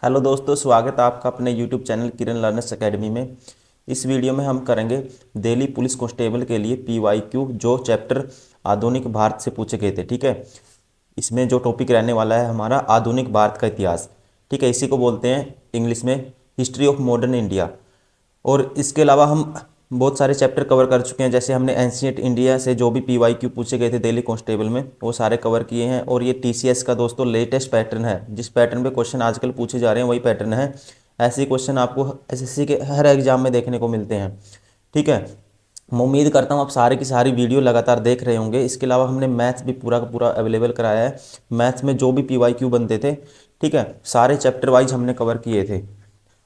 Hello दोस्तों, स्वागत है आपका अपने यूट्यूब चैनल किरण लर्नर्स एकेडमी में। इस वीडियो में हम करेंगे दिल्ली पुलिस कांस्टेबल के लिए पीवाईक्यू जो चैप्टर आधुनिक भारत से पूछे गए थे। ठीक है, इसमें जो टॉपिक रहने वाला है हमारा आधुनिक भारत का इतिहास। ठीक है, इसी को बोलते हैं इंग्लिश में हिस्ट्री ऑफ मॉडर्न इंडिया। और इसके अलावा हम बहुत सारे चैप्टर कवर कर चुके हैं, जैसे हमने एंशियंट इंडिया से जो भी पीवाईक्यू पूछे गए थे दिल्ली कांस्टेबल में वो सारे कवर किए हैं। और ये टीसीएस का दोस्तों लेटेस्ट पैटर्न है, जिस पैटर्न पे क्वेश्चन आजकल पूछे जा रहे हैं वही पैटर्न है। ऐसे क्वेश्चन आपको एसएससी के हर एग्जाम में देखने को मिलते हैं। ठीक है, मैं उम्मीद करता हूँ आप सारे की सारी वीडियो लगातार देख रहे होंगे। इसके अलावा हमने मैथ्स भी पूरा का पूरा अवेलेबल कराया है। मैथ्स में जो भी पीवाईक्यू बनते थे, ठीक है, सारे चैप्टर वाइज हमने कवर किए थे।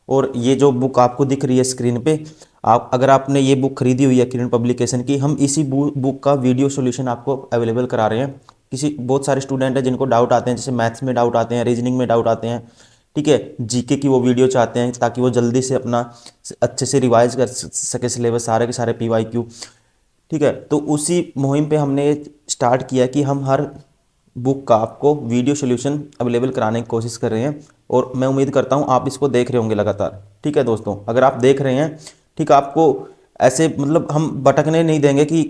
और ये जो बुक आपको दिख रही है स्क्रीन पे, आप अगर आपने ये बुक खरीदी हुई है किरण पब्लिकेशन की, हम इसी बुक का वीडियो सॉल्यूशन आपको अवेलेबल करा रहे हैं। किसी बहुत सारे स्टूडेंट हैं जिनको डाउट आते हैं, जैसे मैथ्स में डाउट आते हैं, रीजनिंग में डाउट आते हैं। ठीक है, जीके की वो वीडियो चाहते हैं ताकि वो जल्दी से अपना अच्छे से रिवाइज कर सके सिलेबस सारे के सारे पीवाईक्यू। ठीक है, तो उसी मुहिम पे हमने स्टार्ट किया कि हम हर बुक का आपको वीडियो सॉल्यूशन अवेलेबल कराने की कोशिश कर रहे हैं। और मैं उम्मीद करता हूँ आप इसको देख रहे होंगे लगातार। ठीक है दोस्तों, अगर आप देख रहे हैं, ठीक, आपको ऐसे मतलब हम भटकने नहीं देंगे कि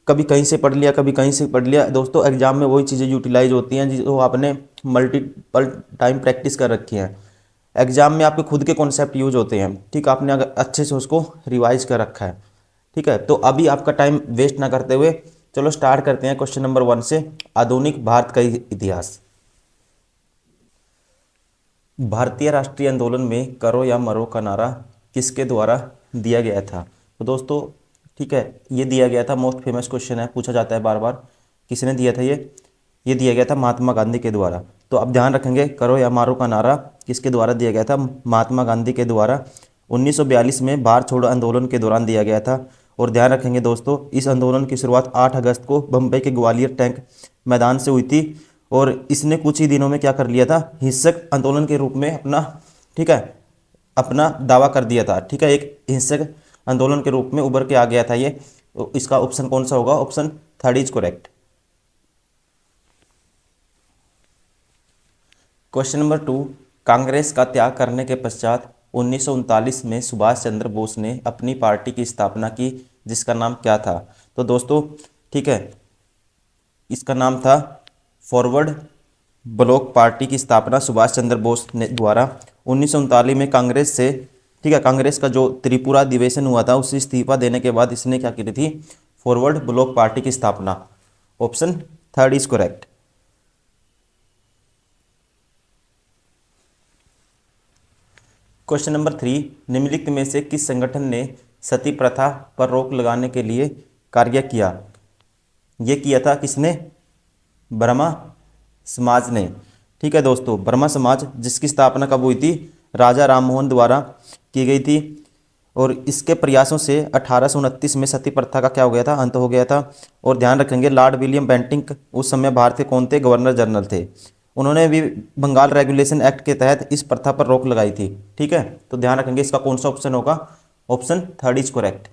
कभी कहीं से पढ़ लिया कभी कहीं से पढ़ लिया। दोस्तों एग्जाम में वही चीज़ें यूटिलाइज होती हैं जो आपने मल्टीपल टाइम प्रैक्टिस कर रखी हैं। एग्जाम में आपके खुद के कॉन्सेप्ट यूज होते हैं। ठीक, आपने अगर अच्छे से उसको रिवाइज कर रखा है। ठीक है, तो अभी आपका टाइम वेस्ट ना करते हुए चलो स्टार्ट करते हैं क्वेश्चन नंबर 1 से, आधुनिक भारत का इतिहास। भारतीय राष्ट्रीय आंदोलन में करो या मरो का नारा किसके द्वारा दिया गया था? तो दोस्तों, ठीक है, ये दिया गया था, मोस्ट फेमस क्वेश्चन है, पूछा जाता है बार बार, किसने दिया था ये दिया गया था महात्मा गांधी के द्वारा। तो अब ध्यान रखेंगे, करो या मारो का नारा किसके द्वारा दिया गया था? महात्मा गांधी के द्वारा 1942 में भारत छोड़ो आंदोलन के दौरान दिया गया था। और ध्यान रखेंगे दोस्तों, इस आंदोलन की शुरुआत 8 अगस्त को बम्बई के ग्वालियर टैंक मैदान से हुई थी। और इसने कुछ ही दिनों में क्या कर लिया था, हिंसक आंदोलन के रूप में अपना, ठीक है, अपना दावा कर दिया था। ठीक है, एक हिंसक आंदोलन के रूप में उभर के आ गया था ये। तो इसका ऑप्शन कौन सा होगा? Option 3 is correct. Question number 2, Congress का त्याग करने के पश्चात 1939 में सुभाष चंद्र बोस ने अपनी पार्टी की स्थापना की, जिसका नाम क्या था? तो दोस्तों, ठीक है, इसका नाम था फॉरवर्ड ब्लॉक पार्टी की स्थापना सुभाष चंद्र बोस ने द्वारा 1939 में कांग्रेस से। ठीक है, कांग्रेस का जो त्रिपुरा अधिवेशन हुआ था उससे इस्तीफा देने के बाद इसने क्या की थी? फॉरवर्ड ब्लॉक पार्टी की स्थापना। Option 3 is correct. Question number 3, निम्नलिखित में से किस संगठन ने सती प्रथा पर रोक लगाने के लिए कार्य किया? ये किया था किसने? ब्रह्मा समाज ने। ठीक है दोस्तों, ब्रह्मा समाज जिसकी स्थापना कब हुई थी? राजा राममोहन द्वारा की गई थी। और इसके प्रयासों से 1829 में सती प्रथा का क्या हो गया था? अंत हो गया था। और ध्यान रखेंगे, लॉर्ड विलियम बेंटिंक उस समय भारत के कौन थे? गवर्नर जनरल थे। उन्होंने भी बंगाल रेगुलेशन एक्ट के तहत इस प्रथा पर रोक लगाई थी। ठीक है, तो ध्यान रखेंगे इसका कौन सा ऑप्शन होगा? Option 3 is correct.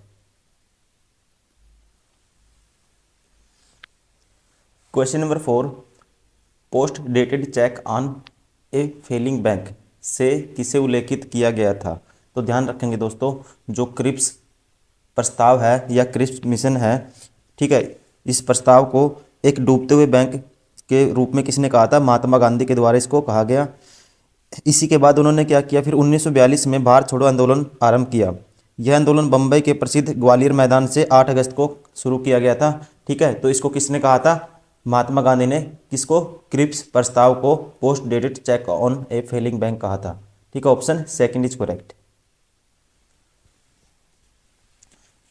Question number 4, post dated cheque on a failing bank से किसे उल्लेखित किया गया था? तो ध्यान रखेंगे दोस्तों, जो क्रिप्स प्रस्ताव है या क्रिप्स मिशन है, ठीक है, इस प्रस्ताव को एक डूबते हुए बैंक के रूप में किसने कहा था? महात्मा गांधी के द्वारा इसको कहा गया। इसी के बाद उन्होंने क्या किया, फिर 1942 में भारत छोड़ो आंदोलन आरंभ किया। यह आंदोलन बम्बई के प्रसिद्ध ग्वालियर मैदान से 8 अगस्त को शुरू किया गया था। ठीक है, तो इसको किसने कहा था? महात्मा गांधी ने। किसको? क्रिप्स प्रस्ताव को post dated cheque on a failing bank कहा था। ठीक है, option 2 is correct.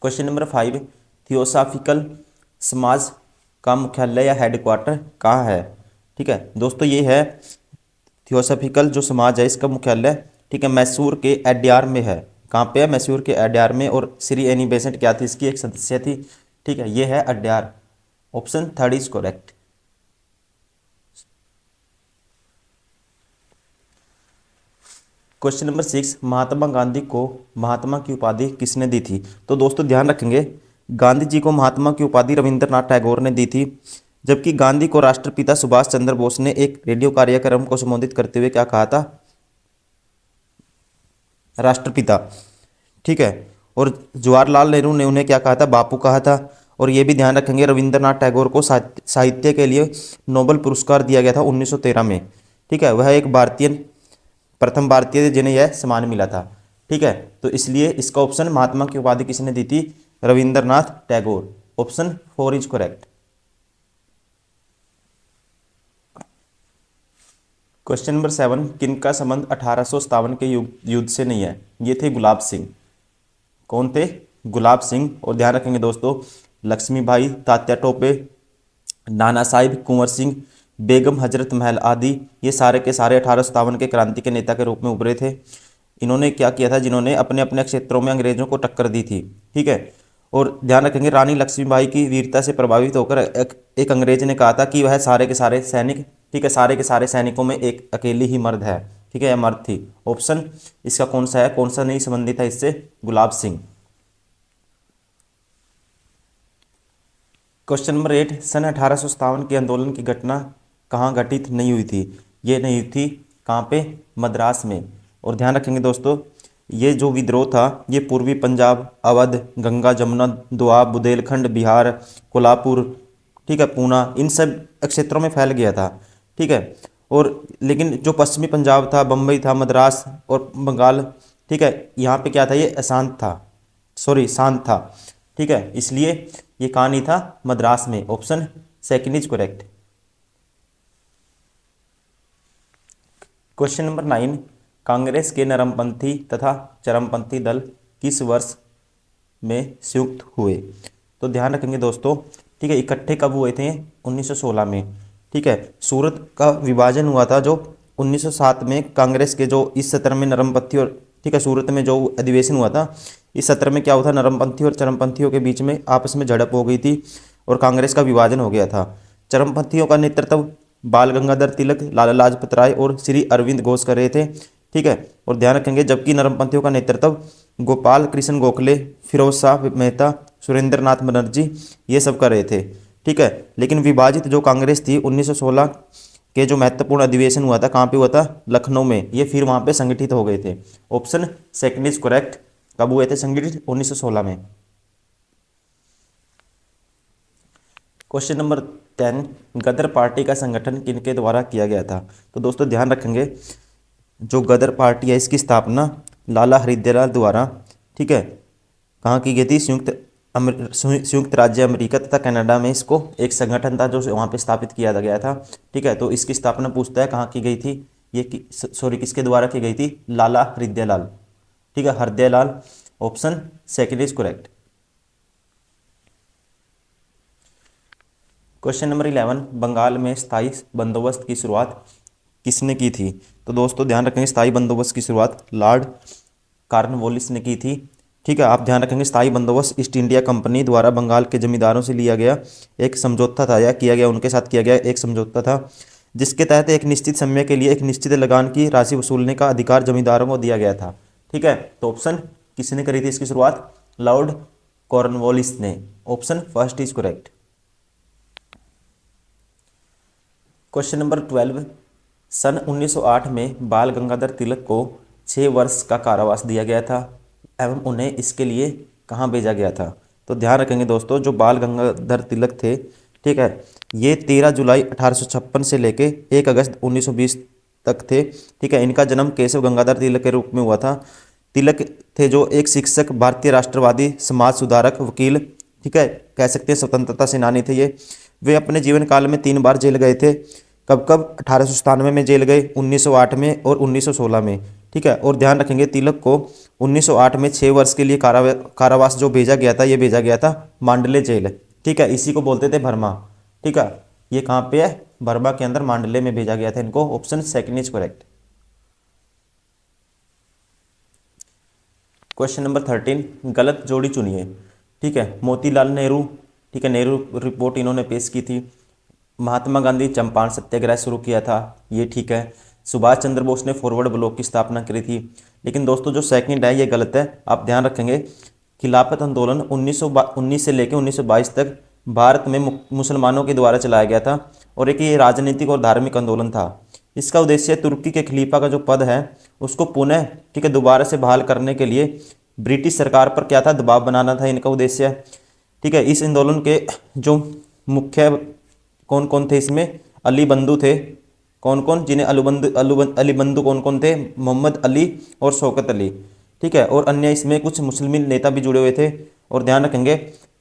Question number 5, theosophical समाज का मुख्यालय या हेडक्वार्टर कहाँ है? ठीक है दोस्तों, ये है थियोसॉफिकल जो समाज है इसका मुख्यालय, ठीक है, मैसूर के एडयार में है। कहाँ पे है? मैसूर के एडयार में। और श्री एनी बेसेंट क्या थी? इसकी एक सदस्य थी। ठीक है, ये है Adyar. Option 3 is correct. Question number 6, Mahatma Gandhi को महात्मा की उपाधि किसने दी थी? तो दोस्तों ध्यान रखेंगे, गांधी जी को महात्मा की उपाधि रविंद्रनाथ टैगोर ने दी थी। जबकि गांधी को राष्ट्रपिता सुभाष चंद्र बोस ने एक रेडियो कार्यक्रम को संबोधित करते हुए क्या कहा था? राष्ट्रपिता, ठीक है। और जवाहरलाल नेहरू ने उन्हें क्या कहा था, बापू कहा था। और ये भी ध्यान रखेंगे रविंद्रनाथ टैगोर को साहित्य के लिए नोबेल पुरस्कार दिया गया था 1913 में, ठीक है। वह एक भारतीय, प्रथम भारतीय थे जिन्हें यह सम्मान मिला था, ठीक है। तो इसलिए इसका ऑप्शन महात्मा की उपाधि किसने दी थी, Rabindranath Tagore. Option 4 is correct. Question number 7, किनका संबंध 1857 के युद्ध से नहीं है। ये थे गुलाब सिंह। कौन थे, गुलाब सिंह। और ध्यान रखेंगे दोस्तों, लक्ष्मीबाई, तात्या टोपे, नाना साहिब, कुंवर सिंह, बेगम हजरत महल आदि ये सारे के सारे 1857 के क्रांति के नेता के रूप में उभरे थे। इन्होंने क्या किया था, जिन्होंने अपने अपने क्षेत्रों में अंग्रेजों को टक्कर दी थी, ठीक है। और ध्यान रखेंगे रानी लक्ष्मीबाई की वीरता से प्रभावित होकर एक अंग्रेज ने कहा था कि वह सारे के सारे सैनिक, ठीक है, सारे के सारे सैनिकों में एक अकेली ही मर्द है, ठीक है, यह मर्द थी। ऑप्शन इसका कौन सा है, कौन सा नहीं संबंधित है इससे, गुलाब सिंह। क्वेश्चन नंबर 8, सन 1857 के आंदोलन की घटना कहाँ घटित नहीं हुई थी। ये नहीं हुई थी कहाँ पे, मद्रास में। और ध्यान रखेंगे दोस्तों, ये जो विद्रोह था ये पूर्वी पंजाब, अवध, गंगा जमुना दोआब, बुंदेलखंड, बिहार, कोल्हापुर, ठीक है, पूना, इन सब क्षेत्रों में फैल गया था, ठीक है। और लेकिन जो पश्चिमी पंजाब था, बम्बई था, मद्रास और बंगाल, ठीक है, यहाँ पे क्या था, ये अशांत था, सॉरी शांत था, ठीक है। इसलिए ये कहाँ नहीं था, मद्रास में। Option second is correct. Question number 9, Congress के नरमपंथी तथा चरमपंथी दल किस वर्ष में संयुक्त हुए। तो ध्यान रखेंगे दोस्तों, ठीक है, इकट्ठे कब हुए थे, 1916 में, ठीक है। सूरत का विभाजन हुआ था जो 1907 में, कांग्रेस के जो इस सत्र में नरमपंथी और, ठीक है, सूरत में जो अधिवेशन हुआ था, इस सत्र में क्या हुआ था, नरमपंथी और चरमपंथियों के बीच में आपस में झड़प हो गई थी और कांग्रेस का विभाजन हो गया था। चरमपंथियों का नेतृत्व बाल गंगाधर तिलक, लाला लाजपत राय और श्री अरविंद घोष कर रहे थे, ठीक है। और ध्यान रखेंगे जबकि नरमपंथियों का नेतृत्व गोपाल कृष्ण गोखले, फिरोज शाह मेहता, सुरेंद्र नाथ बनर्जी ये सब कर रहे थे, ठीक है। लेकिन विभाजित जो कांग्रेस थी 1916 के जो महत्वपूर्ण अधिवेशन हुआ था, कहाँ पे हुआ था, लखनऊ में, ये फिर वहाँ पे संगठित हो गए थे। Option second is correct. कब हुए थे संगठित, 1916 में। क्वेश्चन नंबर 10, गदर पार्टी का संगठन किनके द्वारा किया गया था। तो दोस्तों ध्यान रखेंगे, जो गदर पार्टी है इसकी स्थापना लाला हरिदयाल द्वारा, ठीक है, कहाँ की गई थी, संयुक्त राज्य अमेरिका तथा कनाडा में इसको एक संगठन था जो वहाँ पे स्थापित किया गया था, ठीक है। तो इसकी स्थापना पूछता है कहाँ की गई थी, ये सॉरी किसके द्वारा की गई थी, लाला हरिदयाल, ठीक है, हरदयालाल। Option second is correct. Question number 11, Bengal में स्थायी बंदोबस्त की शुरुआत किसने की थी। तो दोस्तों ध्यान रखेंगे स्थायी बंदोबस्त की शुरुआत लॉर्ड कॉर्नवालिस ने की थी, ठीक है। आप ध्यान रखेंगे स्थायी बंदोबस्त ईस्ट इंडिया कंपनी द्वारा बंगाल के जमींदारों से लिया गया एक समझौता था, या किया गया, उनके साथ किया गया एक समझौता था, जिसके तहत एक निश्चित समय के लिए एक निश्चित लगान की राशि वसूलने का अधिकार जमींदारों को दिया गया था, ठीक है। तो ऑप्शन किसने करी थी इसकी शुरुआत, लॉर्ड कॉर्नवालिस ने। Option first is correct. Question number 12, सन 1908 में बाल गंगाधर तिलक को 6 वर्ष का कारावास दिया गया था एवं उन्हें इसके लिए कहाँ भेजा गया था। तो ध्यान रखेंगे दोस्तों, जो बाल गंगाधर तिलक थे, ठीक है, ये 13 जुलाई 1856 से लेके 1 अगस्त 1920 तक थे, ठीक है। इनका जन्म केशव गंगाधर तिलक के रूप में हुआ था। तिलक थे जो एक शिक्षक, भारतीय राष्ट्रवादी, समाज सुधारक, वकील, ठीक है, कह सकते हैं स्वतंत्रता सेनानी थे ये। वे अपने जीवन काल में 3 बार जेल गए थे। कब कब, 1897 में जेल गए, 1908 में और 1916 में, ठीक है। और ध्यान रखेंगे तिलक को 1908 में 6 वर्ष के लिए कारावास जो भेजा गया था, ये भेजा गया था मांडले जेल, ठीक है, इसी को बोलते थे भरमा, ठीक है। ये कहाँ पे है, बर्मा के अंदर मांडले में भेजा गया था इनको। Option second is correct. Question number 13, गलत जोड़ी चुनिए, ठीक है। मोतीलाल नेहरू, ठीक है, नेहरू रिपोर्ट इन्होंने पेश की थी। महात्मा गांधी चंपारण सत्याग्रह शुरू किया था, ये ठीक है। सुभाष चंद्र बोस ने फॉरवर्ड ब्लॉक की स्थापना करी थी। लेकिन दोस्तों जो सेकंड है ये गलत है, आप ध्यान रखेंगे। खिलाफत आंदोलन 1919 से लेकर 1922 तक भारत में मुसलमानों के द्वारा चलाया गया था और एक ये राजनीतिक और धार्मिक आंदोलन था। इसका उद्देश्य तुर्की के खलीफा का जो पद है उसको पुनः, ठीक है, दोबारा से बहाल करने के लिए ब्रिटिश सरकार पर क्या था, दबाव बनाना था इनका उद्देश्य। ठीक है, इस आंदोलन के जो मुख्य कौन कौन थे इसमें, अली बंधु थे, कौन कौन, जिन्हें अली बंधु कौन कौन थे, मोहम्मद अली और शौकत अली। ठीक है, और अन्य इसमें कुछ मुस्लिम नेता भी जुड़े हुए थे। और ध्यान रखेंगे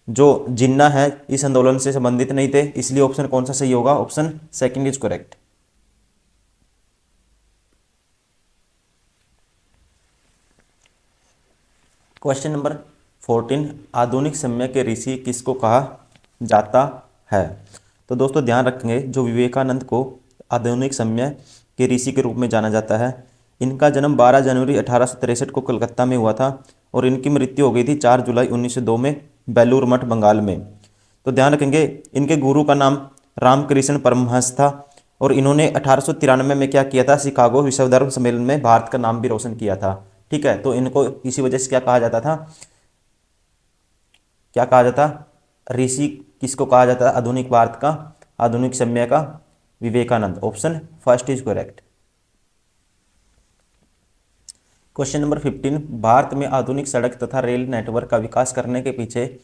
जो जिन्ना है इस आंदोलन से संबंधित नहीं थे, इसलिए ऑप्शन कौन सा सही होगा, option second is correct. Question number 14, आधुनिक समय के ऋषि किसको कहा जाता है। तो दोस्तों ध्यान रखेंगे, जो विवेकानंद को आधुनिक समय के ऋषि के रूप में जाना जाता है, इनका जन्म 12 जनवरी 1863 को कलकत्ता में हुआ था और इनकी मृत्यु हो गई थी 4 जुलाई 1902 में बेलूर मठ बंगाल में। तो ध्यान रखेंगे, इनके गुरु का नाम रामकृष्ण परमहंस था और इन्होंने 1893 में क्या किया था, शिकागो विश्व धर्म सम्मेलन में भारत का नाम भी रोशन किया था। ठीक है, तो इनको इसी वजह से क्या कहा जाता था, क्या कहा जाता, ऋषि किसको कहा जाता है आधुनिक भारत का, आधुनिक समय का, Vivekananda. Option first is correct. Question number 15, Bharat में आधुनिक सड़क तथा रेल नेटवर्क का विकास करने के पीछे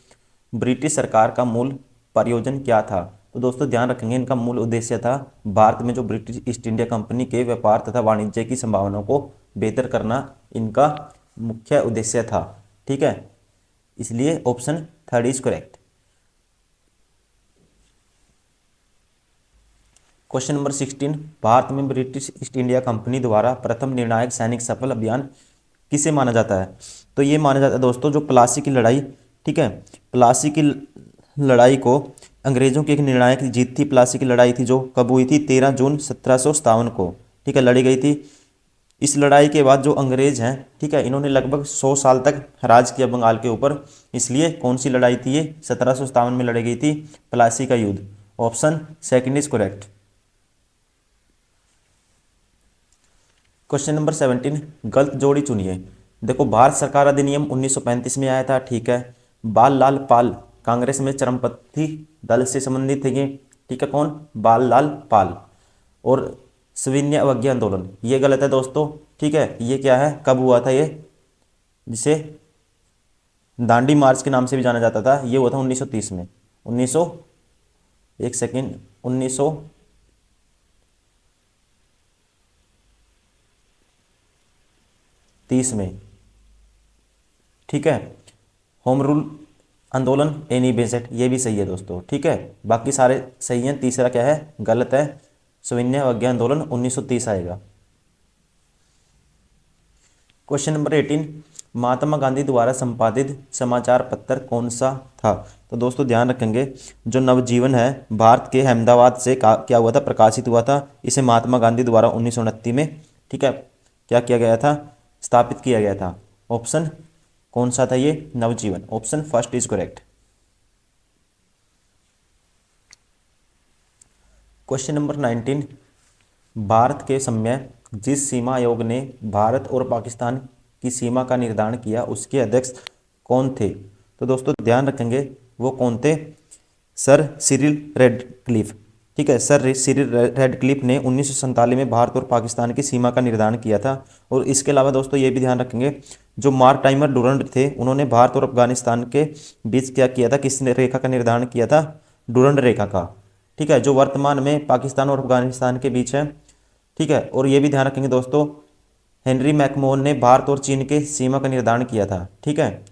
ब्रिटिश सरकार का मूल प्रयोजन क्या था। तो दोस्तों ध्यान रखेंगे, इनका मूल उद्देश्य था भारत में जो ब्रिटिश ईस्ट इंडिया कंपनी के व्यापार तथा वाणिज्य की संभावनाओं को बेहतर करना इनका मुख्य उद्देश्य था। ठीक है, इसलिए option third is correct. Question number 16, Bharat में ब्रिटिश ईस्ट इंडिया कंपनी द्वारा प्रथम निर्णायक सैनिक सफल अभियान किसे माना जाता है। तो ये माना जाता है दोस्तों जो प्लासी की लड़ाई, ठीक है, प्लासी की लड़ाई को अंग्रेजों की एक निर्णायक जीत थी। प्लासी की लड़ाई थी जो कब हुई थी, 13 जून 1757 को, ठीक है, लड़ी गई थी। इस लड़ाई के बाद जो अंग्रेज हैं, ठीक है, इन्होंने लगभग 100 साल तक राज किया बंगाल के ऊपर। इसलिए कौन सी लड़ाई थी ये, 1757 में लड़ी गई थी प्लासी का युद्ध। Option second is correct. Question number 17, गलत जोड़ी चुनिए। देखो, भारत सरकार अधिनियम 1935 में आया था, ठीक है। बाल लाल पाल कांग्रेस में चरमपंथी दल से संबंधित थे ये, ठीक है, कौन, बाल लाल पाल। और सविनय अवज्ञा आंदोलन ये गलत है दोस्तों, ठीक है। ये क्या है, कब हुआ था ये, जिसे दांडी मार्च के नाम से भी जाना जाता था, ये हुआ था 1930 में। 1900, एक सेकेंड, 1930 में, ठीक है। होम रूल आंदोलन एनी बेसेंट ये भी सही है दोस्तों, ठीक है। बाकी सारे सही हैं, तीसरा क्या है, गलत है, सविनय अवज्ञा आंदोलन 1930 आएगा। क्वेश्चन नंबर 18, महात्मा गांधी द्वारा संपादित समाचार पत्र कौन सा था। तो दोस्तों ध्यान रखेंगे, जो नवजीवन है भारत के अहमदाबाद से क्या हुआ था, प्रकाशित हुआ था। इसे महात्मा गांधी द्वारा 1929 में, ठीक है, क्या किया गया था, स्थापित किया गया था। ऑप्शन कौन सा था ये, Navjivan. Option first is correct. Question number 19, Bharat के समय जिस सीमा आयोग ने भारत और पाकिस्तान की सीमा का निर्धारण किया उसके अध्यक्ष कौन थे। तो दोस्तों ध्यान रखेंगे, वो कौन थे, सर सिरिल रेडक्लिफ, ठीक है। सर सिरिल रेडक्लिफ ने 1947 में भारत और पाकिस्तान की सीमा का निर्धारण किया था। और इसके अलावा दोस्तों ये भी ध्यान रखेंगे, जो मार्टाइमर डुरंड थे उन्होंने भारत और अफगानिस्तान के बीच क्या किया था, किस रेखा का निर्धारण किया था, डुरंड रेखा का, ठीक है, जो वर्तमान में पाकिस्तान और अफगानिस्तान के बीच है, ठीक है। और ये भी ध्यान रखेंगे दोस्तों, हेनरी मैकमोहन ने भारत और चीन के सीमा का निर्धारण किया था, ठीक है।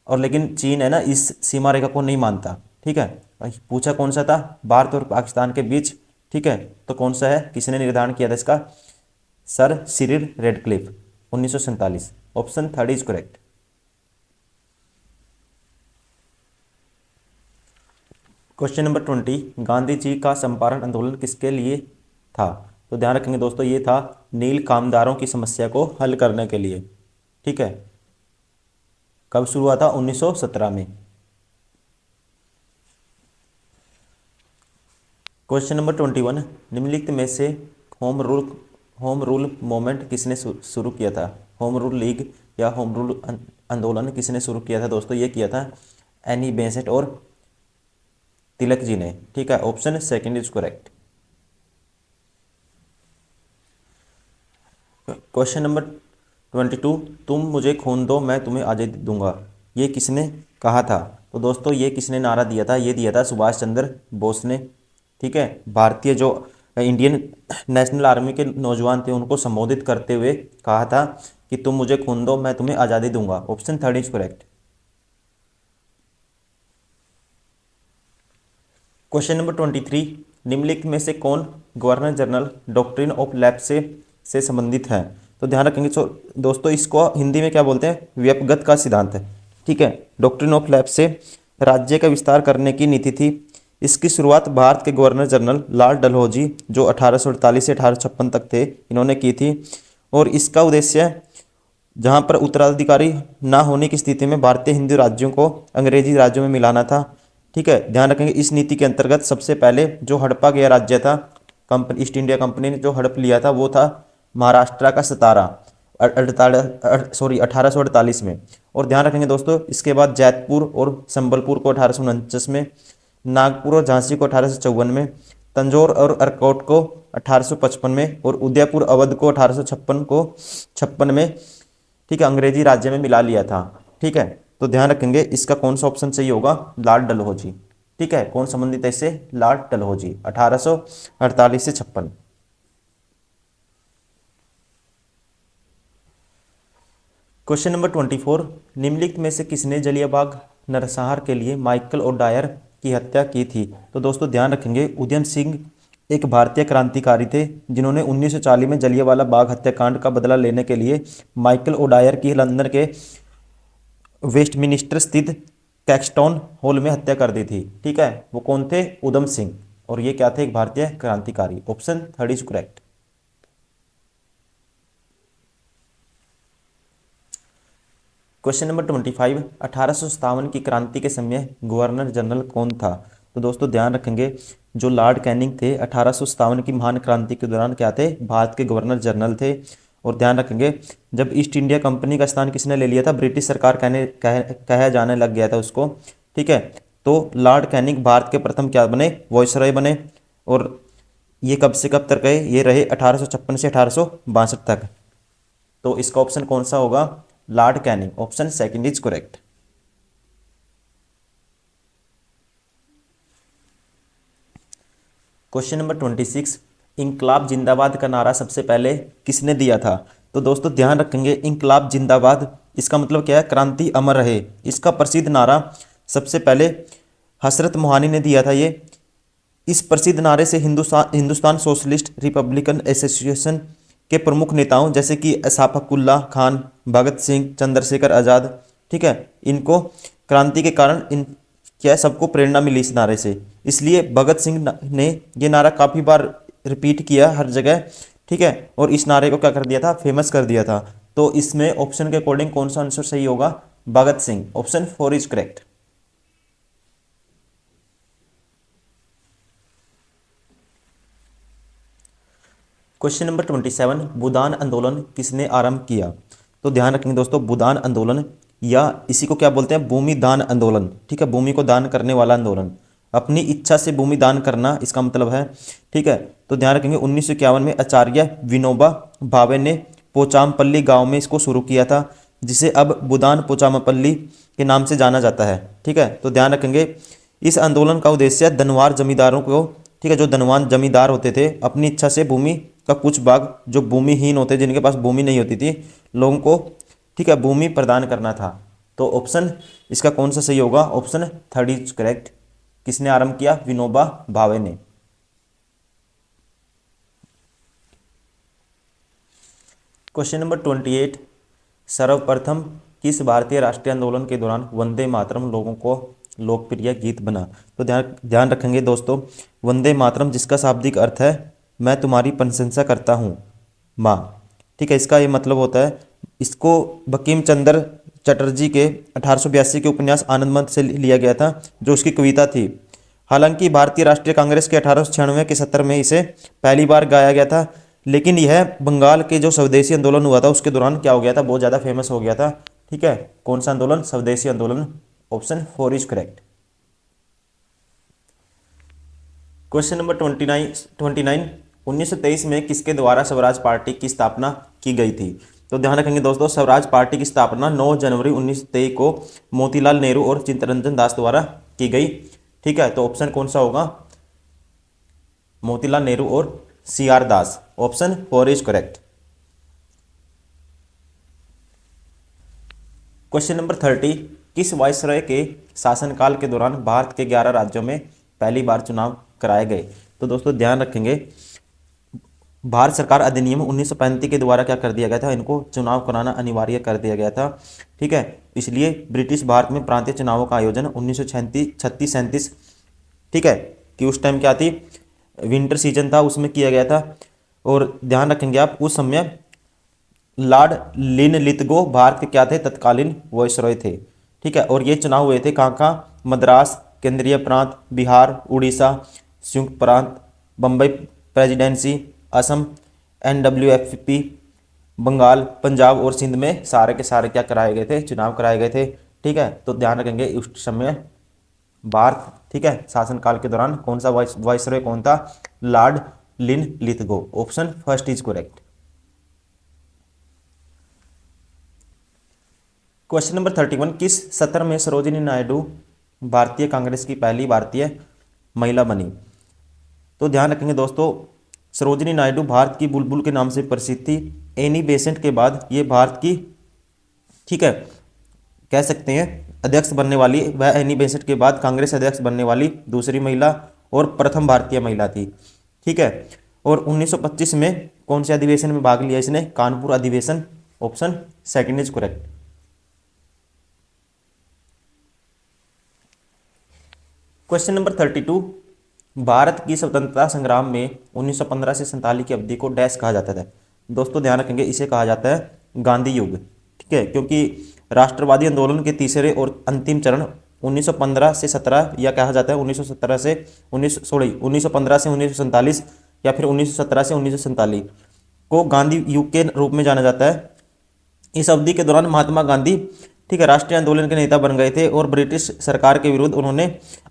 और लेकिन चीन है ना इस सीमा रेखा को नहीं मानता, ठीक है। पूछा कौन सा था, भारत और पाकिस्तान के बीच, ठीक है, तो कौन सा है, किसने निर्धारण किया था इसका, sir Cyril Radcliffe 1947। Option third is correct. Question number 20, Gandhi ji का चंपारण आंदोलन किसके लिए था। तो ध्यान रखेंगे दोस्तों, ये था नील कामदारों की समस्या को हल करने के लिए, ठीक है। कब शुरू हुआ था, 1917 में। क्वेश्चन नंबर 21, निम्नलिखित में से होम रूल मूवमेंट किसने शुरू किया था। होम रूल लीग या होम रूल आंदोलन किसने शुरू किया था दोस्तों, ये किया था एनी बेसेंट और तिलक जी ने, ठीक है। Option second is correct. Question number 22, तुम मुझे खून दो मैं तुम्हें आज़ादी दूंगा, ये किसने कहा था? तो दोस्तों ये किसने नारा दिया था? ये दिया था सुभाष चंद्र बोस ने। ठीक है, भारतीय जो इंडियन नेशनल आर्मी के नौजवान थे उनको संबोधित करते हुए कहा था कि तुम मुझे खून दो मैं तुम्हें आज़ादी दूंगा। Option third is correct. Question number 23, निम्नलिखित में से कौन governor general doctrine of lapse से संबंधित है? तो ध्यान रखेंगे दोस्तों, इसको हिंदी में क्या बोलते हैं? व्यपगत का सिद्धांत है। ठीक है, डॉक्ट्रिन ऑफ लैप्स से राज्य का विस्तार करने की नीति थी। इसकी शुरुआत भारत के गवर्नर जनरल लॉर्ड डलहौजी जो 1848 से 1856 तक थे, इन्होंने की थी। और इसका उद्देश्य जहां पर उत्तराधिकारी ना होने की स्थिति में भारतीय हिंदू राज्यों को अंग्रेजी राज्यों में मिलाना था। ठीक है, ध्यान रखेंगे इस नीति के अंतर्गत सबसे पहले जो हड़पा गया राज्य था, कंपनी ईस्ट इंडिया कंपनी ने जो हड़प लिया था वो था महाराष्ट्र का सतारा 1848 में। और ध्यान रखेंगे दोस्तों, इसके बाद जैतपुर और संबलपुर को 1849 में, नागपुर और झांसी को 1854 में, तंजौर और अर्कोट को 1855 में, और उदयपुर अवध को 1856 में। ठीक है, अंग्रेजी राज्य में मिला लिया था। ठीक है, तो ध्यान रखेंगे इसका कौन सा ऑप्शन सही होगा? लॉर्ड डलहौजी। ठीक है, कौन संबंधित है इससे? लॉर्ड डलहौजी 1848 से 56। क्वेश्चन नंबर 24, निम्नलिखित में से किसने जलियांवाला नरसंहार के लिए माइकल ओडायर की हत्या की थी? तो दोस्तों ध्यान रखेंगे उधम सिंह एक भारतीय क्रांतिकारी थे जिन्होंने 1940 में जलियांवाला बाग हत्याकांड का बदला लेने के लिए माइकल ओडायर की लंदन के वेस्टमिनिस्टर स्थित कैक्सटन हॉल में हत्या कर दी थी। ठीक है, वो कौन थे? उधम सिंह। और ये क्या थे? एक भारतीय क्रांतिकारी। Option third is correct. Question number 25, 1857 की क्रांति के समय गवर्नर जनरल कौन था? तो दोस्तों ध्यान रखेंगे जो लॉर्ड कैनिंग थे 1857 की महान क्रांति के दौरान क्या थे? भारत के गवर्नर जनरल थे। और ध्यान रखेंगे जब ईस्ट इंडिया कंपनी का स्थान किसने ले लिया था? ब्रिटिश सरकार कहा जाने लग गया था उसको। ठीक है, तो लॉर्ड कैनिंग भारत के प्रथम क्या बने? वॉइसरॉय बने। और ये कब से कब तक रहे? ये रहे 1856 से 1862 तक। तो इसका ऑप्शन कौन सा होगा? Lord Canning. Option second is correct. Question number 26, इंकलाब जिंदाबाद का नारा सबसे पहले किसने दिया था? तो दोस्तों ध्यान रखेंगे इंकलाब जिंदाबाद इसका मतलब क्या है? क्रांति अमर रहे। इसका प्रसिद्ध नारा सबसे पहले हसरत मोहानी ने दिया था। ये इस प्रसिद्ध नारे से हिंदुस्तान सोशलिस्ट रिपब्लिकन एसोसिएशन के प्रमुख नेताओं जैसे कि अशफाकुल्लाह खान, भगत सिंह, चंद्रशेखर आज़ाद, ठीक है, इनको क्रांति के कारण इन क्या सबको प्रेरणा मिली इस नारे से। इसलिए भगत सिंह ने ये नारा काफ़ी बार रिपीट किया हर जगह। ठीक है, और इस नारे को क्या कर दिया था? फेमस कर दिया था। तो इसमें ऑप्शन के अकॉर्डिंग कौन सा आंसर सही होगा? Bhagat Singh. Option four is correct. Question number 27, Bhoodan आंदोलन किसने आरंभ किया? तो ध्यान रखेंगे दोस्तों भूदान आंदोलन या इसी को क्या बोलते हैं? भूमि दान आंदोलन। ठीक है, भूमि को दान करने वाला आंदोलन, अपनी इच्छा से भूमि दान करना इसका मतलब है। ठीक है, तो ध्यान रखेंगे 1951 में आचार्य विनोबा भावे ने पोचामपल्ली गांव में इसको शुरू किया था, जिसे अब भूदान पोचामपल्ली के नाम से जाना जाता है। ठीक है, तो ध्यान रखेंगे इस आंदोलन का उद्देश्य धनवार जमींदारों को, ठीक है, जो धनवान जमींदार होते थे अपनी इच्छा से भूमि का कुछ भाग जो भूमिहीन होते, जिनके पास भूमि नहीं होती थी, लोगों को, ठीक है, भूमि प्रदान करना था। तो ऑप्शन इसका कौन सा सही होगा? Option third is correct. किसने आरंभ किया? विनोबा भावे ने। क्वेश्चन नंबर 28, सर्वप्रथम किस भारतीय राष्ट्रीय आंदोलन के दौरान वंदे मातरम लोगों को लोकप्रिय गीत बना? तो ध्यान ध्यान रखेंगे दोस्तों वंदे मातरम जिसका शाब्दिक अर्थ है मैं तुम्हारी प्रशंसा करता हूँ माँ। ठीक है, इसका ये मतलब होता है, इसको बंकिम चंद्र चटर्जी के 1882 के उपन्यास आनंदमठ से लिया गया था, जो उसकी कविता थी। हालांकि भारतीय राष्ट्रीय कांग्रेस के 1896 के सत्र में इसे पहली बार गाया गया था, लेकिन यह बंगाल के जो स्वदेशी आंदोलन हुआ था उसके दौरान क्या हो गया था? बहुत ज़्यादा फेमस हो गया था। ठीक है, कौन सा आंदोलन? स्वदेशी आंदोलन। Option four is correct. Question number 29, 1923 में किसके द्वारा स्वराज पार्टी की स्थापना की गई थी। तो ध्यान रखेंगे दोस्तों, स्वराज पार्टी की स्थापना 9 जनवरी 1923 को मोतीलाल नेहरू और चित्तरंजन दास द्वारा की गई। ठीक है, तो ऑप्शन कौन सा होगा? मोतीलाल नेहरू और CR Das. Option 4 is correct. Question number 30, किस वायसरॉय के शासनकाल के दौरान भारत के 11 राज्यों में पहली बार चुनाव कराए गए? तो दोस्तों ध्यान रखेंगे, भारत सरकार अधिनियम 1935 के द्वारा क्या कर दिया गया था, इनको चुनाव कराना अनिवार्य कर दिया गया था। ठीक है, इसलिए ब्रिटिश भारत में प्रांतीय चुनावों का आयोजन 1936-37, ठीक है, कि उस टाइम क्या थी, विंटर सीजन था, उसमें किया गया था। और ध्यान रखेंगे आप, उस समय लॉर्ड लिनलिथगो भारत के क्या थे, तत्कालीन वायसरॉय थे। ठीक है, और ये चुनाव हुए थे कहाँ कहाँ? मद्रास, केंद्रीय प्रांत, बिहार, उड़ीसा, संयुक्त प्रांत, बम्बई प्रेसिडेंसी, असम, NWFP, बंगाल, पंजाब और सिंध में सारे के सारे क्या कराए गए थे, चुनाव कराए गए थे। ठीक है, तो ध्यान रखेंगे उस समय भारत, ठीक है, शासनकाल के दौरान कौन सा वायसरॉय कौन था? Lord Linlithgow. Option first is correct. Question number 31, किस सत्र में सरोजिनी नायडू भारतीय कांग्रेस की पहली भारतीय महिला बनी? तो ध्यान रखेंगे दोस्तों, सरोजिनी नायडू भारत की बुलबुल के नाम से प्रसिद्ध थी। एनी बेसेंट के बाद ये भारत की, ठीक है, कह सकते हैं अध्यक्ष बनने वाली, वह एनी बेसेंट के बाद कांग्रेस अध्यक्ष बनने वाली दूसरी महिला और प्रथम भारतीय महिला थी। ठीक है, और 1925 में कौन से अधिवेशन में भाग लिया इसने? कानपुर अधिवेशन। Option second is correct. Question number 32, Bharat की स्वतंत्रता संग्राम में 1915 से 47 की अवधि को डैश कहा जाता था? दोस्तों ध्यान रखेंगे, इसे कहा जाता है गांधी युग। ठीक है, क्योंकि राष्ट्रवादी आंदोलन के तीसरे और अंतिम चरण 1915 से 17, या कहा जाता है 1917 से 1915 से 1947, या फिर 1917 से 1947 को गांधी युग के रूप में जाना जाता है। इस अवधि के दौरान महात्मा गांधी, ठीक है, राष्ट्रीय आंदोलन के नेता बन गए थे और ब्रिटिश सरकार के विरुद्ध उन्होंने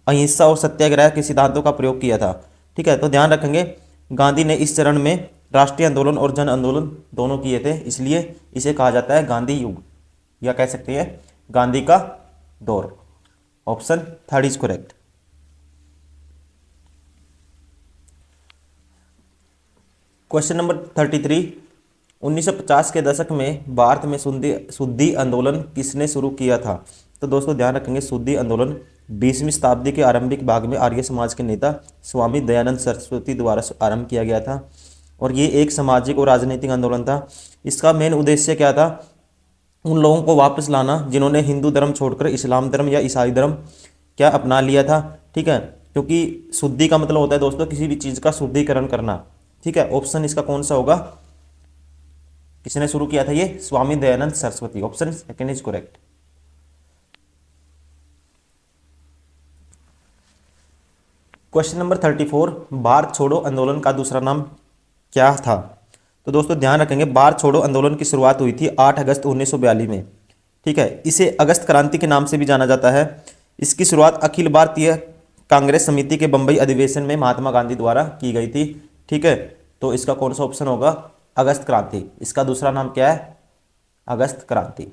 अहिंसा और सत्याग्रह के सिद्धांतों का प्रयोग किया था। ठीक है, तो ध्यान रखेंगे, गांधी ने इस चरण में राष्ट्रीय आंदोलन और जन आंदोलन दोनों किए थे, इसलिए इसे कहा जाता है गांधी युग, या कह सकते हैं गांधी का दौर। Option third is correct. Question number 33, 1950 के दशक में भारत में शुद्धि आंदोलन किसने शुरू किया था? तो दोस्तों ध्यान रखेंगे, शुद्धि आंदोलन 20वीं शताब्दी के आरंभिक भाग में आर्य समाज के नेता स्वामी दयानंद सरस्वती द्वारा आरंभ किया गया था, और ये एक सामाजिक और राजनीतिक आंदोलन था। इसका मेन उद्देश्य क्या था? उन लोगों को वापस लाना जिन्होंने हिंदू धर्म छोड़कर इस्लाम धर्म या ईसाई धर्म क्या अपना लिया था। ठीक है, क्योंकि शुद्धि का मतलब होता है दोस्तों किसी भी चीज़ का शुद्धिकरण करना। ठीक है, ऑप्शन इसका कौन सा होगा? किसने शुरू किया था ये? Swami Dayanand Saraswati. Option second is correct. Question number 34, Bharat छोड़ो आंदोलन का दूसरा नाम क्या था? तो दोस्तों ध्यान रखेंगे, भारत छोड़ो आंदोलन की शुरुआत हुई थी 8 अगस्त 1942 में। ठीक है, इसे अगस्त क्रांति के नाम से भी जाना जाता है। इसकी शुरुआत अखिल भारतीय कांग्रेस समिति के बंबई अधिवेशन में महात्मा गांधी द्वारा की गई थी। ठीक है, तो इसका कौन सा ऑप्शन होगा? अगस्त क्रांति। इसका दूसरा नाम क्या है? अगस्त क्रांति।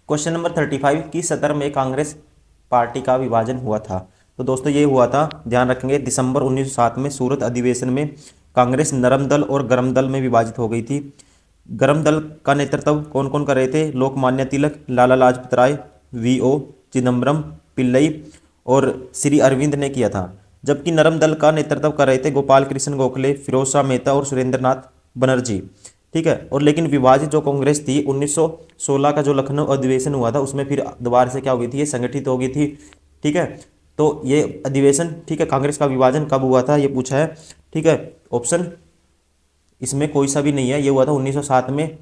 क्वेश्चन नंबर 35, किस सत्र में कांग्रेस पार्टी का विभाजन हुआ था? तो दोस्तों ये हुआ था, ध्यान रखेंगे, दिसंबर 1907 में सूरत अधिवेशन में कांग्रेस नरम दल और गरम दल में विभाजित हो गई थी। गरम दल का नेतृत्व कौन कौन कर रहे थे? लोकमान्य तिलक, लाला लाजपत राय, VO चिदम्बरम पिल्लई और श्री अरविंद ने किया था। जबकि नरम दल का नेतृत्व कर रहे थे गोपाल कृष्ण गोखले, फिरोज शाह मेहता और सुरेंद्र नाथ बनर्जी। ठीक है, और लेकिन विभाजित जो कांग्रेस थी 1916 का जो लखनऊ अधिवेशन हुआ था उसमें फिर दोबारा से क्या हो गई थी, ये संगठित हो गई थी। ठीक है, तो ये अधिवेशन, ठीक है, कांग्रेस का विभाजन कब हुआ था ये पूछा है। ठीक है, ऑप्शन इसमें कोई सा भी नहीं है, ये हुआ था 1907 में,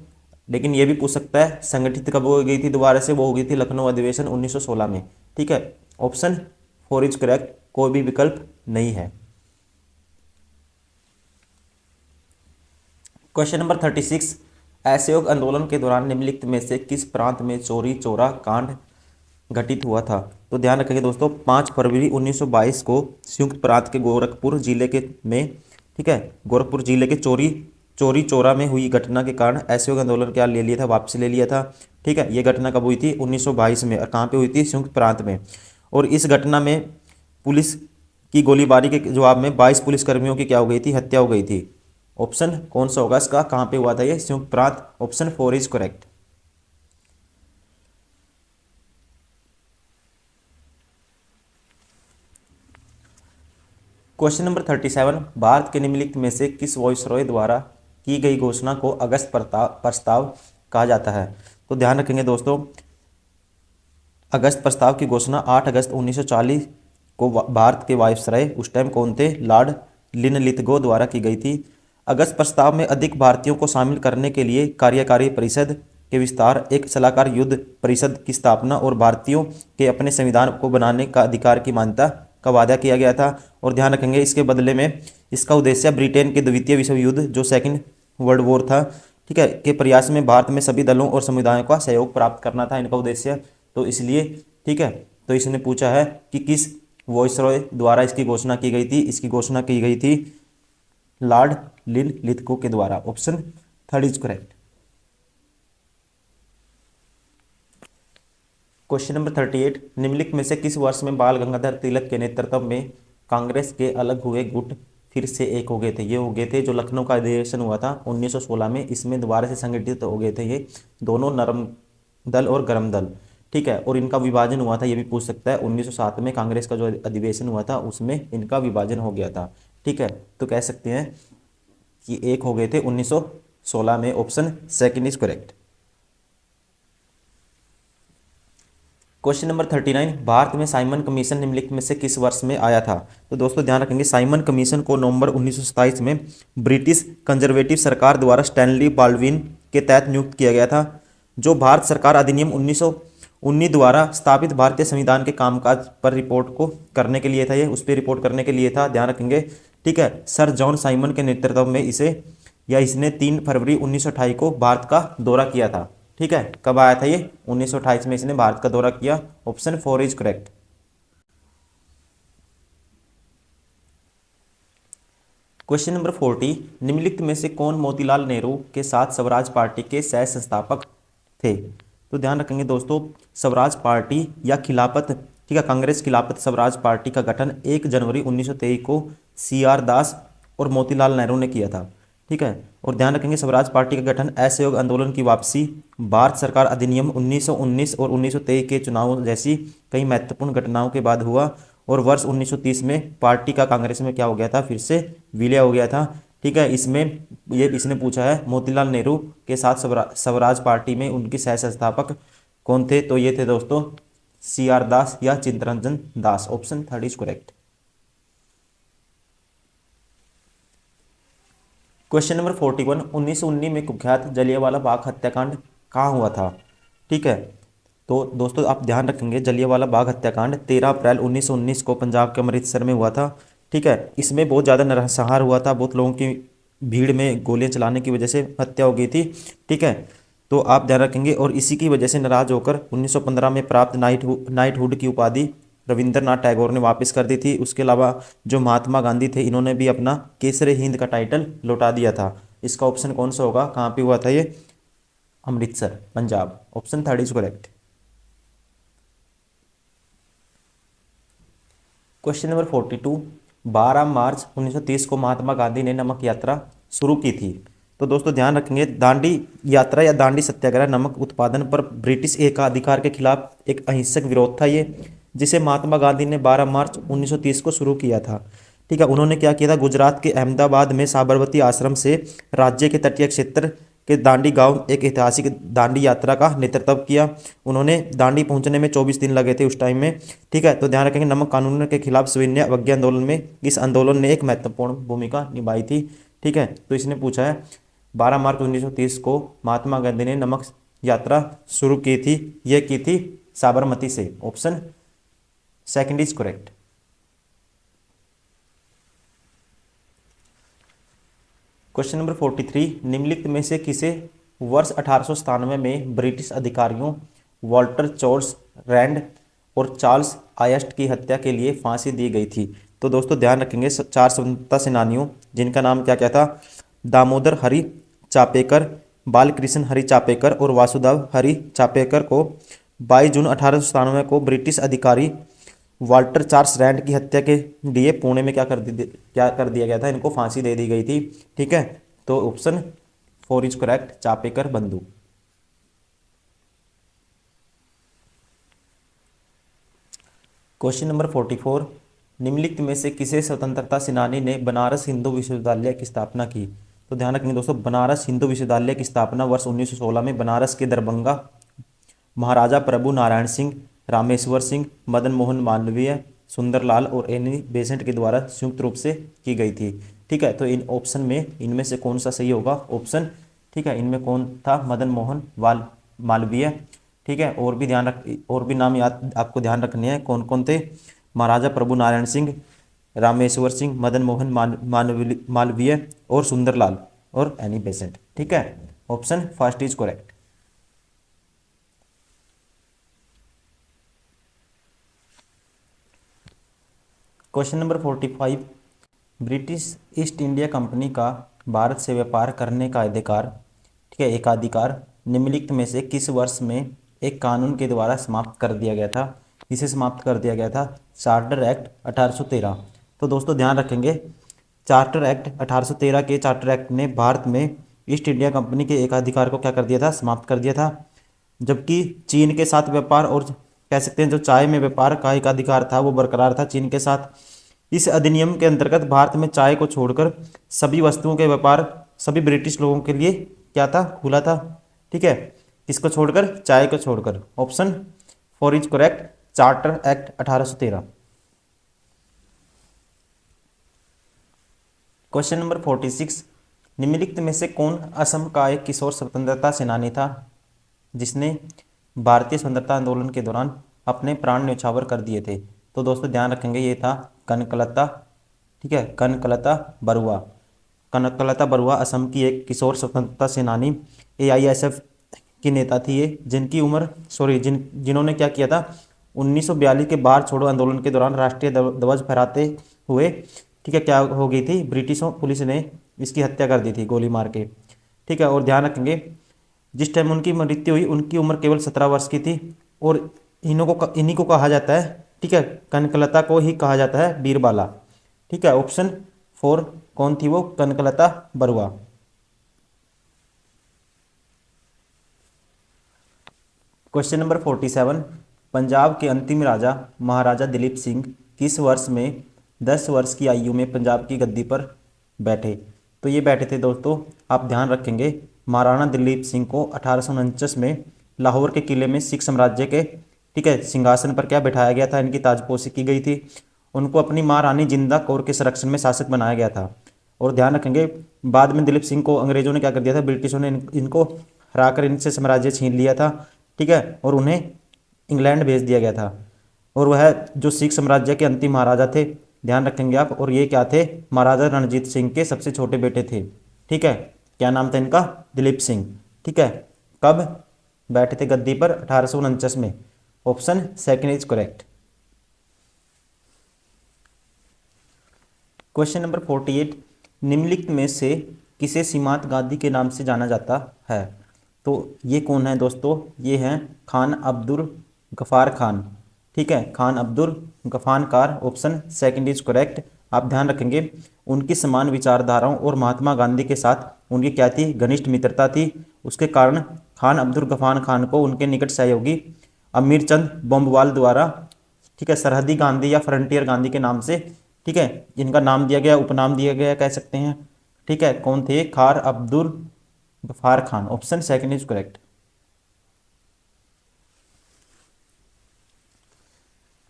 लेकिन ये भी पूछ सकता है संगठित कब हो गई थी दोबारा से, वो हो गई थी लखनऊ अधिवेशन 1916 में। ठीक है, ऑप्शन 4 इज करेक्ट, कोई भी विकल्प नहीं है। क्वेश्चन नंबर 36, असहयोग आंदोलन के दौरान निम्नलिखित में से किस प्रांत में चौरी चौरा कांड घटित हुआ था? तो ध्यान रखेंगे दोस्तों 5 फरवरी 1922 को संयुक्त प्रांत के गोरखपुर जिले के में, ठीक है, गोरखपुर जिले के चोरी चौरा में हुई घटना के कारण असहयोग आंदोलन क्या ले लिया था, वापस ले लिया था। ठीक है, ये घटना कब हुई थी? 1922 में। और कहाँ पे हुई थी? संयुक्त प्रांत में। और इस घटना में पुलिस की गोलीबारी के जवाब में 22 पुलिसकर्मियों की क्या हो गई थी? हत्या हो गई थी। ऑप्शन कौन सा होगा इसका? कहाँ पे हुआ था ये? संयुक्त प्रांत। Option 4 is correct. Question number 37, Bharat के निम्नलिखित में से किस वायसरॉय द्वारा की गई घोषणा को अगस्त प्रस्ताव कहा जाता है? तो ध्यान रखेंगे दोस्तों, अगस्त प्रस्ताव की घोषणा 8 अगस्त 1940 को भारत के वायसराय, उस टाइम कौन थे? लॉर्ड लिनलिथगो द्वारा की गई थी। अगस्त प्रस्ताव में अधिक भारतीयों को शामिल करने के लिए कार्यकारी परिषद के विस्तार, एक सलाहकार युद्ध परिषद की स्थापना और भारतीयों के अपने संविधान को बनाने का अधिकार की मान्यता का वादा किया गया था। और ध्यान रखेंगे इसके बदले में इसका उद्देश्य ब्रिटेन के द्वितीय विश्व युद्ध जो सेकंड वर्ल्ड वॉर था, ठीक है, के प्रयास में भारत में सभी दलों और समुदायों का सहयोग प्राप्त करना था इनका उद्देश्य। तो इसलिए, ठीक है, तो इसने पूछा है कि किस वॉयसरॉय द्वारा इसकी घोषणा की गई थी? इसकी घोषणा की गई थी लॉर्ड लिनलिथगो के द्वारा। Option 3 is correct. Question number 38, निम्नलिखित में से किस वर्ष में बाल गंगाधर तिलक के नेतृत्व में कांग्रेस के अलग हुए गुट फिर से एक हो गए थे? ये हो गए थे जो लखनऊ का अधिवेशन हुआ था 1916 में, इसमें दोबारा से संगठित हो गए थे ये दोनों नरम दल और गरम दल। ठीक है, और इनका विभाजन हुआ था, ये भी पूछ सकता है, 1907 में कांग्रेस का जो अधिवेशन हुआ था उसमें इनका विभाजन हो गया था। ठीक है, तो कह सकते हैं कि एक हो गए थे 1916 में। Option 2 is correct. Question number 39, Bharat में साइमन कमीशन निम्नलिखित में से किस वर्ष में आया था? तो दोस्तों ध्यान रखेंगे, साइमन कमीशन को नवंबर 1927 में ब्रिटिश कंजर्वेटिव सरकार द्वारा स्टैनली बाल्डविन के तहत नियुक्त किया गया था, जो भारत सरकार अधिनियम 1919 द्वारा स्थापित भारतीय संविधान के कामकाज पर रिपोर्ट को करने के लिए था। ये उस पर रिपोर्ट करने के लिए था, ध्यान रखेंगे। ठीक है, सर जॉन साइमन के नेतृत्व में इसने 3 फरवरी 1928 को भारत का दौरा किया था। ठीक है, कब आया था ये? 1928 में इसने भारत का दौरा किया। Option 4 is correct. Question number 40, निम्नलिखित में से कौन मोतीलाल नेहरू के साथ स्वराज पार्टी के सह संस्थापक थे? तो ध्यान रखेंगे दोस्तों, स्वराज पार्टी या खिलाफत, ठीक है, कांग्रेस खिलाफत स्वराज पार्टी का गठन 1 जनवरी 1923 को CR दास और मोतीलाल नेहरू ने किया था। ठीक है, और ध्यान रखेंगे स्वराज पार्टी का गठन असहयोग आंदोलन की वापसी, भारत सरकार अधिनियम 1919 और 1923 के चुनाव जैसी कई महत्वपूर्ण घटनाओं के बाद हुआ। और वर्ष 1930 में पार्टी का कांग्रेस में क्या हो गया था? फिर से विलय हो गया था। ठीक है, इसने पूछा है मोतीलाल नेहरू के साथ स्वराज पार्टी में उनके सह संस्थापक कौन थे? तो ये थे दोस्तों CR दास या Chittaranjan Das. Option 3 is correct. Question number 41, 1919 में कुख्यात जलियांवाला बाग हत्याकांड कहाँ हुआ था? ठीक है, तो दोस्तों आप ध्यान रखेंगे, जलियांवाला बाग हत्याकांड 13 अप्रैल 1919 को पंजाब के अमृतसर में हुआ था। ठीक है, इसमें बहुत ज़्यादा नरसंहार हुआ था, बहुत लोगों की भीड़ में गोलियां चलाने की वजह से हत्या हो गई थी। ठीक है, तो आप ध्यान रखेंगे, और इसी की वजह से नाराज होकर 1915 में प्राप्त नाइटहुड की उपाधि रविंद्रनाथ टैगोर ने वापस कर दी थी। उसके अलावा जो महात्मा गांधी थे, इन्होंने भी अपना केसरे हिंद का टाइटल लौटा दिया था। इसका ऑप्शन कौन सा होगा? कहाँ पे हुआ था ये? Amritsar, Punjab. Option 3 is correct. Question number 42, 12 मार्च 1930 को महात्मा गांधी ने नमक यात्रा शुरू की थी। तो दोस्तों ध्यान रखेंगे, दांडी यात्रा या दांडी सत्याग्रह नमक उत्पादन पर ब्रिटिश एकाधिकार के खिलाफ एक अहिंसक विरोध था ये, जिसे महात्मा गांधी ने 12 मार्च 1930 को शुरू किया था। ठीक है, उन्होंने क्या किया था? गुजरात के अहमदाबाद में साबरमती आश्रम से राज्य के तटीय क्षेत्र के दांडी गांव एक ऐतिहासिक दांडी यात्रा का नेतृत्व किया। उन्होंने दांडी पहुंचने में 24 दिन लगे थे उस टाइम में। ठीक है, तो ध्यान रखेंगे, नमक कानून के खिलाफ सविनय अवज्ञा आंदोलन में इस आंदोलन ने एक महत्वपूर्ण भूमिका निभाई थी। ठीक है, तो इसने पूछा है 12 मार्च 1930 को महात्मा गांधी ने नमक यात्रा शुरू की थी, यह की थी साबरमती से। Option 2 is correct. Question number 43, निम्नलिखित में से किसे वर्ष 1897 में ब्रिटिश अधिकारियों वाल्टर चॉर्च रैंड और चार्ल्स आयस्ट की हत्या के लिए फांसी दी गई थी। तो दोस्तों ध्यान रखेंगे, चार स्वतंत्रता सेनानियों जिनका नाम क्या क्या था, दामोदर हरि चापेकर, बालकृष्ण हरि चापेकर और वासुदेव हरि चापेकर को 22 जून 1897 को ब्रिटिश अधिकारी वाल्टर चार्ल्स रैंड की हत्या के लिए पुणे में क्या कर दिया गया था, इनको फांसी दे दी गई थी। ठीक है, तो ऑप्शन 4 इज करेक्ट, चापेकर बंधु। क्वेश्चन नंबर 44, निम्नलिखित में से किसे स्वतंत्रता सेनानी ने बनारस हिंदू विश्वविद्यालय की स्थापना की। तो ध्यान रखेंगे दोस्तों, बनारस हिंदू विश्वविद्यालय की स्थापना वर्ष 1916 में बनारस के दरभंगा महाराजा प्रभु नारायण सिंह, रामेश्वर सिंह, मदन मोहन मालवीय, सुंदरलाल और एनी बेसेंट के द्वारा संयुक्त रूप से की गई थी। ठीक है, तो इन ऑप्शन में इनमें से कौन सा सही होगा, ऑप्शन, ठीक है, इनमें कौन था, मदन मोहन मालवीय। ठीक है, और भी नाम याद आपको ध्यान रखने हैं, कौन कौन थे, महाराजा प्रभु नारायण सिंह, रामेश्वर सिंह, मदन मोहन मालवीय और सुंदरलाल और एनी बेसेंट। ठीक है, option first is correct. Question number 45, British east India company का भारत से व्यापार करने का अधिकार, ठीक है, एकाधिकार निम्नलिखित में से किस वर्ष में एक कानून के द्वारा समाप्त कर दिया गया था। इसे समाप्त कर दिया गया था चार्टर एक्ट 1813। तो दोस्तों ध्यान रखेंगे, चार्टर एक्ट 1813 के चार्टर एक्ट ने भारत में ईस्ट इंडिया कंपनी के एकाधिकार को क्या कर दिया था, समाप्त कर दिया था। जबकि चीन के साथ व्यापार और कह सकते हैं जो चाय में व्यापार का एकाधिकार था वो बरकरार था चीन के साथ। इस अधिनियम के अंतर्गत भारत में चाय को छोड़कर सभी वस्तुओं के व्यापार सभी ब्रिटिश लोगों के लिए क्या था, खुला था। ठीक है, किसको छोड़कर, चाय को छोड़कर। Option 4 is correct, charter act 1813। Question number 46, निम्नलिखित में से कौन असम का एक किशोर स्वतंत्रता सेनानी था जिसने भारतीय स्वतंत्रता आंदोलन के दौरान अपने प्राण न्यौछावर कर दिए थे। तो दोस्तों ध्यान रखेंगे, ये था कनकलता, ठीक है, कनकलता बरुआ। कनकलता बरुआ असम की एक किशोर स्वतंत्रता सेनानी AISF की नेता थी ये, जिनकी उम्र जिन्होंने क्या किया था, 1942 के बाहर छोड़ो आंदोलन के दौरान राष्ट्रीय ध्वज फहराते हुए, ठीक है, क्या हो गई थी, ब्रिटिशों पुलिस ने इसकी हत्या कर दी थी गोली मार के। ठीक है, और ध्यान रखेंगे जिस टाइम उनकी मृत्यु हुई उनकी उम्र केवल 17 वर्ष की थी और इन्हीं को कहा जाता है, ठीक है, कनकलता को ही कहा जाता है बीरबाला। ठीक है, ऑप्शन 4 कौन थी वो, कनकलता बरुआ। क्वेश्चन नंबर 47, पंजाब के अंतिम राजा महाराजा दिलीप सिंह किस वर्ष में 10 वर्ष की आयु में पंजाब की गद्दी पर बैठे। तो ये बैठे थे दोस्तों, आप ध्यान रखेंगे, महाराणा दिलीप सिंह को 1849 में लाहौर के किले में सिख साम्राज्य के, ठीक है, सिंहासन पर क्या बैठाया गया था, इनकी ताजपोशी की गई थी। उनको अपनी माँ रानी जिंदा कौर के संरक्षण में शासक बनाया गया था। और ध्यान रखेंगे बाद में दिलीप सिंह को अंग्रेजों ने क्या कर दिया था, ब्रिटिशों ने इनको हराकर इनसे साम्राज्य छीन लिया था। ठीक है, और उन्हें इंग्लैंड भेज दिया गया था। और वह जो सिख साम्राज्य के अंतिम महाराजा थे, ध्यान रखेंगे आप, और ये क्या थे, महाराजा रणजीत सिंह के सबसे छोटे बेटे थे। ठीक है, क्या नाम था इनका, दिलीप सिंह। ठीक है, कब बैठे थे गद्दी पर, 1849 में। Option second is correct. Question number 48, निम्नलिखित में से किसे सीमांत गांधी के नाम से जाना जाता है। तो ये कौन है दोस्तों, ये हैं खान अब्दुल गफ़ार खान। ठीक है, Khan Abdul Ghaffar Khan, option second is correct. आप ध्यान रखेंगे उनकी समान विचारधाराओं और महात्मा गांधी के साथ उनकी क्या थी, घनिष्ठ मित्रता थी। उसके कारण खान अब्दुल गफ़ार खान को उनके निकट सहयोगी अमीर चंद बोम्बवाल द्वारा, ठीक है, सरहदी गांधी या फ्रंटियर गांधी के नाम से, ठीक है, इनका नाम दिया गया, उपनाम दिया गया कह सकते हैं। ठीक है, कौन थे, Khan Abdul Ghaffar Khan. Option second is correct.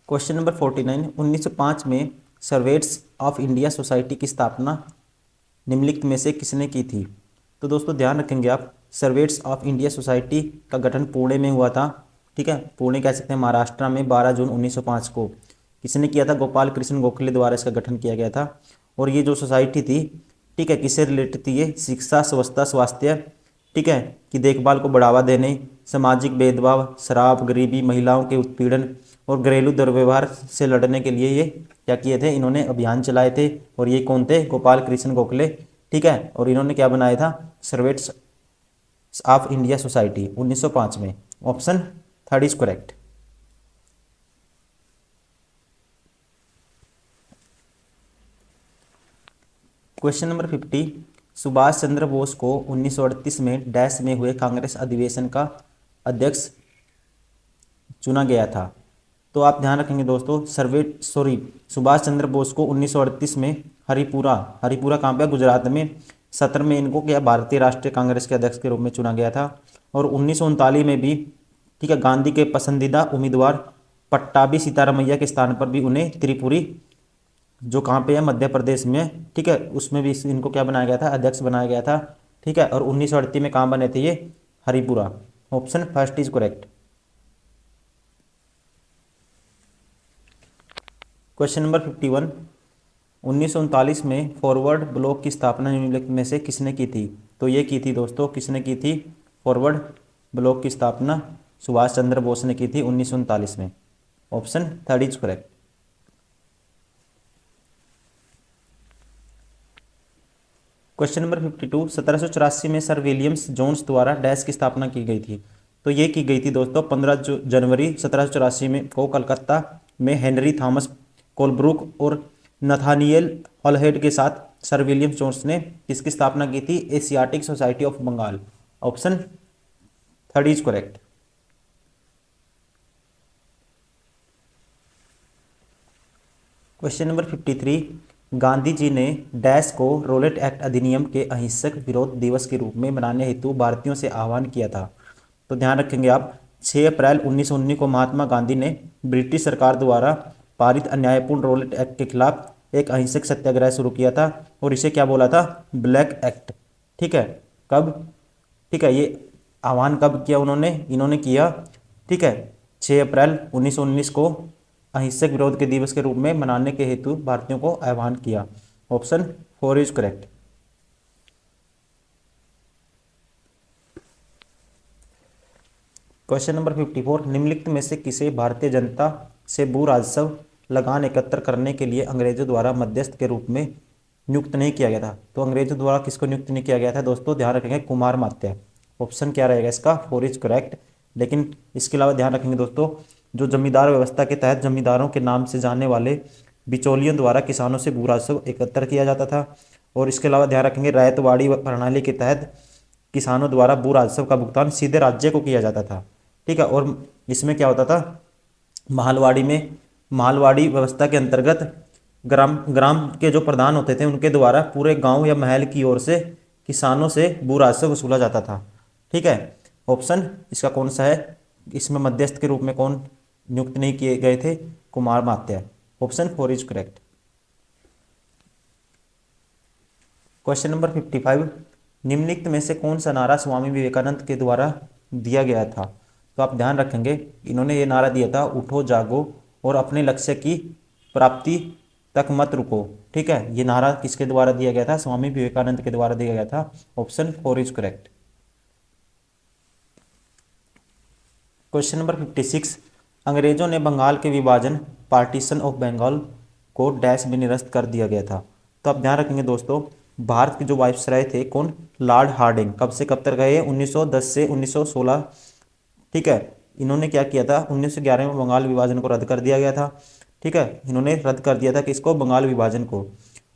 Question number 49, 1905 में सर्वेंट्स ऑफ इंडिया सोसाइटी की स्थापना निम्नलिखित में से किसने की थी। तो दोस्तों ध्यान रखेंगे आप, सर्वेंट्स ऑफ इंडिया सोसाइटी का गठन पुणे में हुआ था। ठीक है, पुणे कह सकते हैं महाराष्ट्र में 12 जून 1905 को किसने किया था, गोपाल कृष्ण गोखले द्वारा इसका गठन किया गया था। और ये जो सोसाइटी थी, ठीक है, किससे रिलेटेड थी ये, शिक्षा, स्वच्छता, स्वास्थ्य, ठीक है, की देखभाल को बढ़ावा देने, सामाजिक भेदभाव, शराब, गरीबी, महिलाओं के उत्पीड़न और घरेलू दुर्व्यवहार से लड़ने के लिए ये क्या किए थे, इन्होंने अभियान चलाए थे। और ये कौन थे, गोपाल कृष्ण गोखले, ठीक है। और इन्होंने क्या बनाया था, सर्वेंट्स ऑफ इंडिया सोसाइटी 1905 में। Option third is correct. Question number 50, Subhash Chandra Bose को 1938 में डैश में हुए कांग्रेस अधिवेशन का अध्यक्ष चुना गया था। तो आप ध्यान रखेंगे दोस्तों, सुभाष चंद्र बोस को 1938 में हरिपुरा हरिपुरा कहाँ पे, गुजरात में, सत्र में इनको क्या भारतीय राष्ट्रीय कांग्रेस के अध्यक्ष के रूप में चुना गया था। और 1939 में भी, ठीक है, गांधी के पसंदीदा उम्मीदवार पट्टाभी सीतारामैया के स्थान पर भी उन्हें त्रिपुरी, जो कहाँ पे है, मध्य प्रदेश में, ठीक है, उसमें भी इनको क्या बनाया गया था, अध्यक्ष बनाया गया था, ठीक है। और 1938 में कहाँ बने थे ये, Haripura. Option first is correct. Question number 51, 1939 में फॉरवर्ड ब्लॉक की स्थापना निम्नलिखित में से किसने की थी। तो ये की थी दोस्तों, किसने की थी, फॉरवर्ड ब्लॉक की स्थापना सुभाष चंद्र बोस ने की थी 1939 में। Option third is correct. Question number 52, 1784 में सर विलियम्स जोन्स द्वारा डैश की स्थापना की गई थी। तो ये की गई थी दोस्तों 15 जनवरी 1784 में को कलकत्ता में हेनरी थॉमस कोलब्रुक और नथानिएल हॉलहेड के साथ सर विलियम जोन्स ने किसकी स्थापना की थी, Asiatic Society of Bengal. Option third is correct. Question number 53, Gandhi ji ने डैश को रोलेट एक्ट अधिनियम के अहिंसक विरोध दिवस के रूप में मनाने हेतु भारतीयों से आह्वान किया था। तो ध्यान रखेंगे आप, 6 अप्रैल 1919 को महात्मा गांधी ने ब्रिटिश सरकार द्वारा पारित अन्यायपूर्ण रोलेट एक्ट के खिलाफ एक अहिंसक सत्याग्रह शुरू किया था और इसे क्या बोला था, ब्लैक एक्ट, ठीक है। कब, ठीक है, ये आह्वान कब किया उन्होंने, इन्होंने किया, ठीक है, 6 अप्रैल 1919 को अहिंसक विरोध के दिवस के रूप में मनाने के हेतु भारतीयों को आह्वान किया। Option four is correct. Question number 54, निम्नलिखित में से किसे भारतीय जनता से भू राजस्व लगान एकत्र करने के लिए अंग्रेजों द्वारा मध्यस्थ के रूप में नियुक्त नहीं किया गया था। तो अंग्रेजों द्वारा किसको नियुक्त नहीं किया गया था दोस्तों, ध्यान रखेंगे, कुमार मात्या। ऑप्शन क्या रहेगा इसका, फोर इज करेक्ट। लेकिन इसके अलावा ध्यान रखेंगे दोस्तों, जो जमींदार व्यवस्था के तहत जमींदारों के नाम से जाने वाले बिचौलियों द्वारा किसानों से भू राजस्व एकत्र किया जाता था। और इसके अलावा ध्यान रखेंगे, रैयतवाड़ी प्रणाली के तहत किसानों द्वारा भू राजस्व का भुगतान सीधे राज्य को किया जाता था, ठीक है। और इसमें क्या होता था, मालवाड़ी व्यवस्था के अंतर्गत ग्राम ग्राम के जो प्रधान होते थे उनके द्वारा पूरे गांव या महल की ओर से किसानों से भू राजस्व वसूला जाता था, ठीक है। ऑप्शन इसका कौन सा है, इसमें मध्यस्थ के रूप में कौन नियुक्त नहीं किए गए थे, कुमार मात्या। Option four is correct. Question number 55, निम्नलिखित में से कौन सा नारा स्वामी विवेकानंद के द्वारा दिया गया था। तो आप ध्यान रखेंगे, इन्होंने ये नारा दिया था, उठो जागो और अपने लक्ष्य की प्राप्ति तक मत रुको, ठीक है। ये नारा किसके द्वारा दिया गया था, स्वामी विवेकानंद के द्वारा दिया गया था। Option four is correct. Question number 56, अंग्रेजों ने बंगाल के विभाजन पार्टीशन ऑफ बंगाल को डैश में निरस्त कर दिया गया था। तो आप ध्यान रखेंगे दोस्तों, भारत के जो वायसराय थे कौन, लॉर्ड हार्डिंग, कब से कब तक गए, 1910 से 1916, ठीक है। इन्होंने क्या किया था, 1911 में बंगाल विभाजन को रद्द कर दिया गया था, ठीक है। इन्होंने रद्द कर दिया था किसको, बंगाल विभाजन को।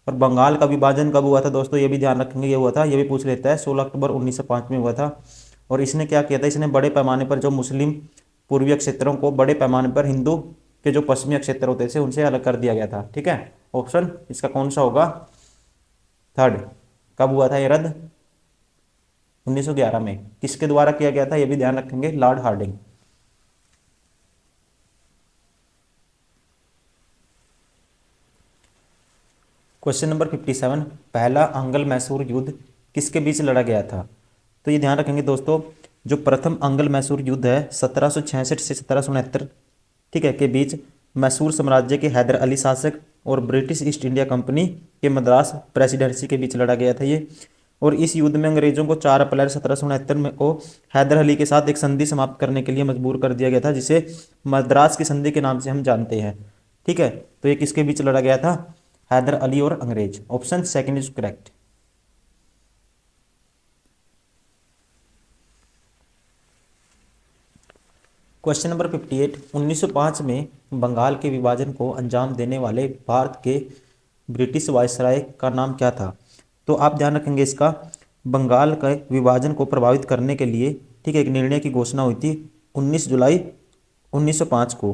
और बंगाल का विभाजन कब हुआ था दोस्तों, ये भी ध्यान रखेंगे, ये हुआ था, ये भी पूछ लेता है, 16 अक्टूबर 1905 में हुआ था। और इसने क्या किया था, इसने बड़े पैमाने पर जो मुस्लिम पूर्वीय क्षेत्रों को बड़े पैमाने पर हिंदू के जो पश्चिमी क्षेत्र होते थे उनसे अलग कर दिया गया था, ठीक है। ऑप्शन इसका कौन सा होगा, थर्ड। कब हुआ था ये रद्द, 1911 में। किसके द्वारा किया गया था, ये भी ध्यान रखेंगे, लॉर्ड हार्डिंग। क्वेश्चन नंबर 57, पहला अंगल मैसूर युद्ध किसके बीच लड़ा गया था। तो ये ध्यान रखेंगे दोस्तों, जो प्रथम अंगल मैसूर युद्ध है 1766 से 1769, ठीक है, के बीच मैसूर साम्राज्य के हैदर अली शासक और ब्रिटिश ईस्ट इंडिया कंपनी के मद्रास प्रेसिडेंसी के बीच लड़ा गया था ये। और इस युद्ध में अंग्रेजों को 4 अप्रैल 1769 में को हैदर अली के साथ एक संधि समाप्त करने के लिए मजबूर कर दिया गया था, जिसे मद्रास की संधि के नाम से हम जानते हैं। ठीक है, तो ये किसके बीच लड़ा गया था? हैदर अली और अंग्रेज। Option second is correct. Question number 58, 1905 में बंगाल के विभाजन को अंजाम देने वाले भारत के ब्रिटिश वायसराय का नाम क्या था? तो आप ध्यान रखेंगे इसका, बंगाल के विभाजन को प्रभावित करने के लिए, ठीक है, एक निर्णय की घोषणा हुई थी 19 जुलाई 1905 को।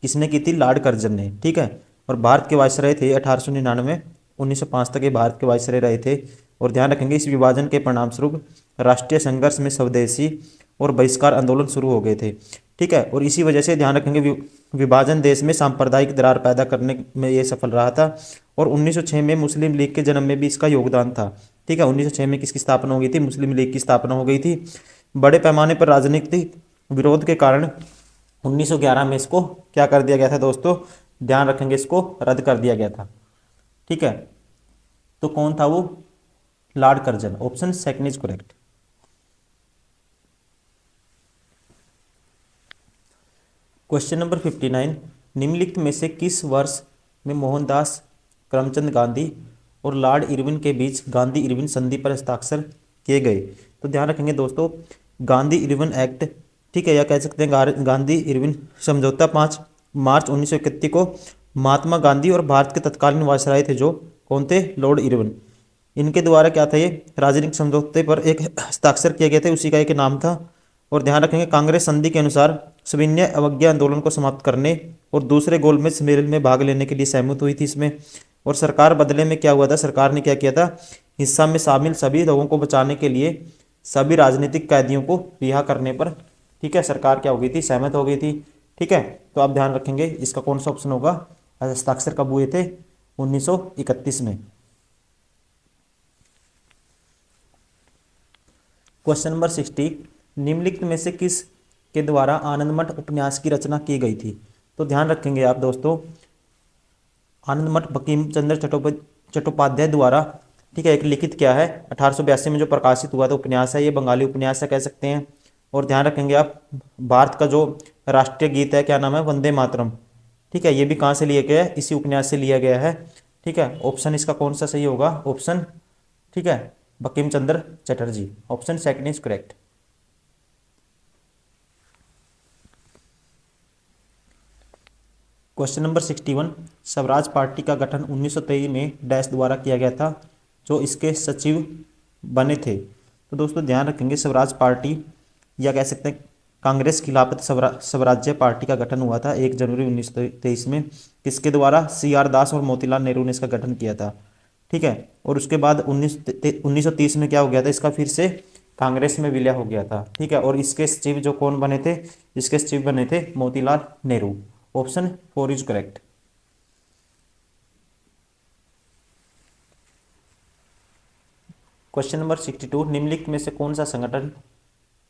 किसने की थी? लॉर्ड कर्जन ने। ठीक है, और भारत के वायसराय थे 1899 1905 तक ये भारत के वायसराय रहे थे। और ध्यान रखेंगे इस विभाजन के परिणाम स्वरूप राष्ट्रीय संघर्ष में स्वदेशी और बहिष्कार आंदोलन शुरू हो गए थे। ठीक है, और इसी वजह से ध्यान रखेंगे विभाजन देश में सांप्रदायिक दरार पैदा करने में ये सफल रहा था। और 1906 में मुस्लिम लीग के जन्म में भी इसका योगदान था। ठीक है, 1906 में किसकी स्थापना हो गई थी? मुस्लिम लीग की स्थापना हो गई थी। बड़े पैमाने पर राजनीतिक विरोध के कारण 1911 में इसको क्या कर दिया गया था दोस्तों? ध्यान रखेंगे, इसको रद्द कर दिया गया था। ठीक है, तो कौन था वो? Lord Curzon. Option second is correct. Question number 59, निम्नलिखित में से किस वर्ष में मोहनदास करमचंद गांधी और लॉर्ड इरविन के बीच गांधी इरविन संधि पर हस्ताक्षर किए गए? तो ध्यान रखेंगे दोस्तों, गांधी इरविन एक्ट, ठीक है, या कह सकते हैं गांधी इरविन समझौता 5 मार्च 1931 को महात्मा गांधी और भारत के तत्कालीन वायसराय थे, जो कौन थे? Lord Irwin. इनके द्वारा क्या था? ये राजनीतिक समझौते पर एक हस्ताक्षर किए गए थे, उसी का एक नाम था। और ध्यान रखेंगे कांग्रेस संधि के अनुसार सविनय अवज्ञा आंदोलन को समाप्त करने और दूसरे गोलमेज सम्मेलन में भाग लेने के लिए सहमत हुई थी इसमें। और सरकार बदले में क्या हुआ था? सरकार ने क्या किया था? हिस्सा में शामिल सभी लोगों को बचाने के लिए सभी राजनीतिक कैदियों को रिहा करने पर, ठीक है, सरकार क्या हो गई थी? सहमत हो गई थी। ठीक है, तो आप ध्यान रखेंगे इसका कौन सा ऑप्शन होगा? हस्ताक्षर कब हुए थे? 1931 में। क्वेश्चन नंबर 60, निम्नलिखित में से किस के द्वारा आनंदमठ उपन्यास की रचना की गई थी? तो ध्यान रखेंगे आप दोस्तों, आनंदमठ बंकिम चंद्र चट्टोपाध्याय द्वारा, ठीक है, एक लिखित क्या है? 1882 में जो प्रकाशित हुआ था उपन्यास है, ये बंगाली उपन्यास है कह सकते हैं। और ध्यान रखेंगे आप, भारत का जो राष्ट्रीय गीत है क्या नाम है? वंदे मातरम। ठीक है, ये भी कहाँ से लिया गया है? इसी उपन्यास से लिया गया है। ठीक है, ऑप्शन इसका कौन सा सही होगा? ऑप्शन, ठीक है, Bankim Chandra Chatterjee. Option second is correct. Question number 61, Swaraj party का गठन 1923 में डैश द्वारा किया गया था, जो इसके सचिव बने थे? तो दोस्तों ध्यान रखेंगे, स्वराज पार्टी या कह सकते हैं कांग्रेस खिलाफत स्वराज्य पार्टी का गठन हुआ था 1 जनवरी 1923 में। किसके द्वारा? CR दास और मोतीलाल नेहरू ने इसका गठन किया था। ठीक है, और उसके बाद 1930 में क्या हो गया था? इसका फिर से कांग्रेस में विलय हो गया था। ठीक है, और इसके सचिव जो कौन बने थे? इसके सचिव बने थे Motilal Nehru. Option 4 is correct. Question number 62, निम्नलिखित में से कौन सा संगठन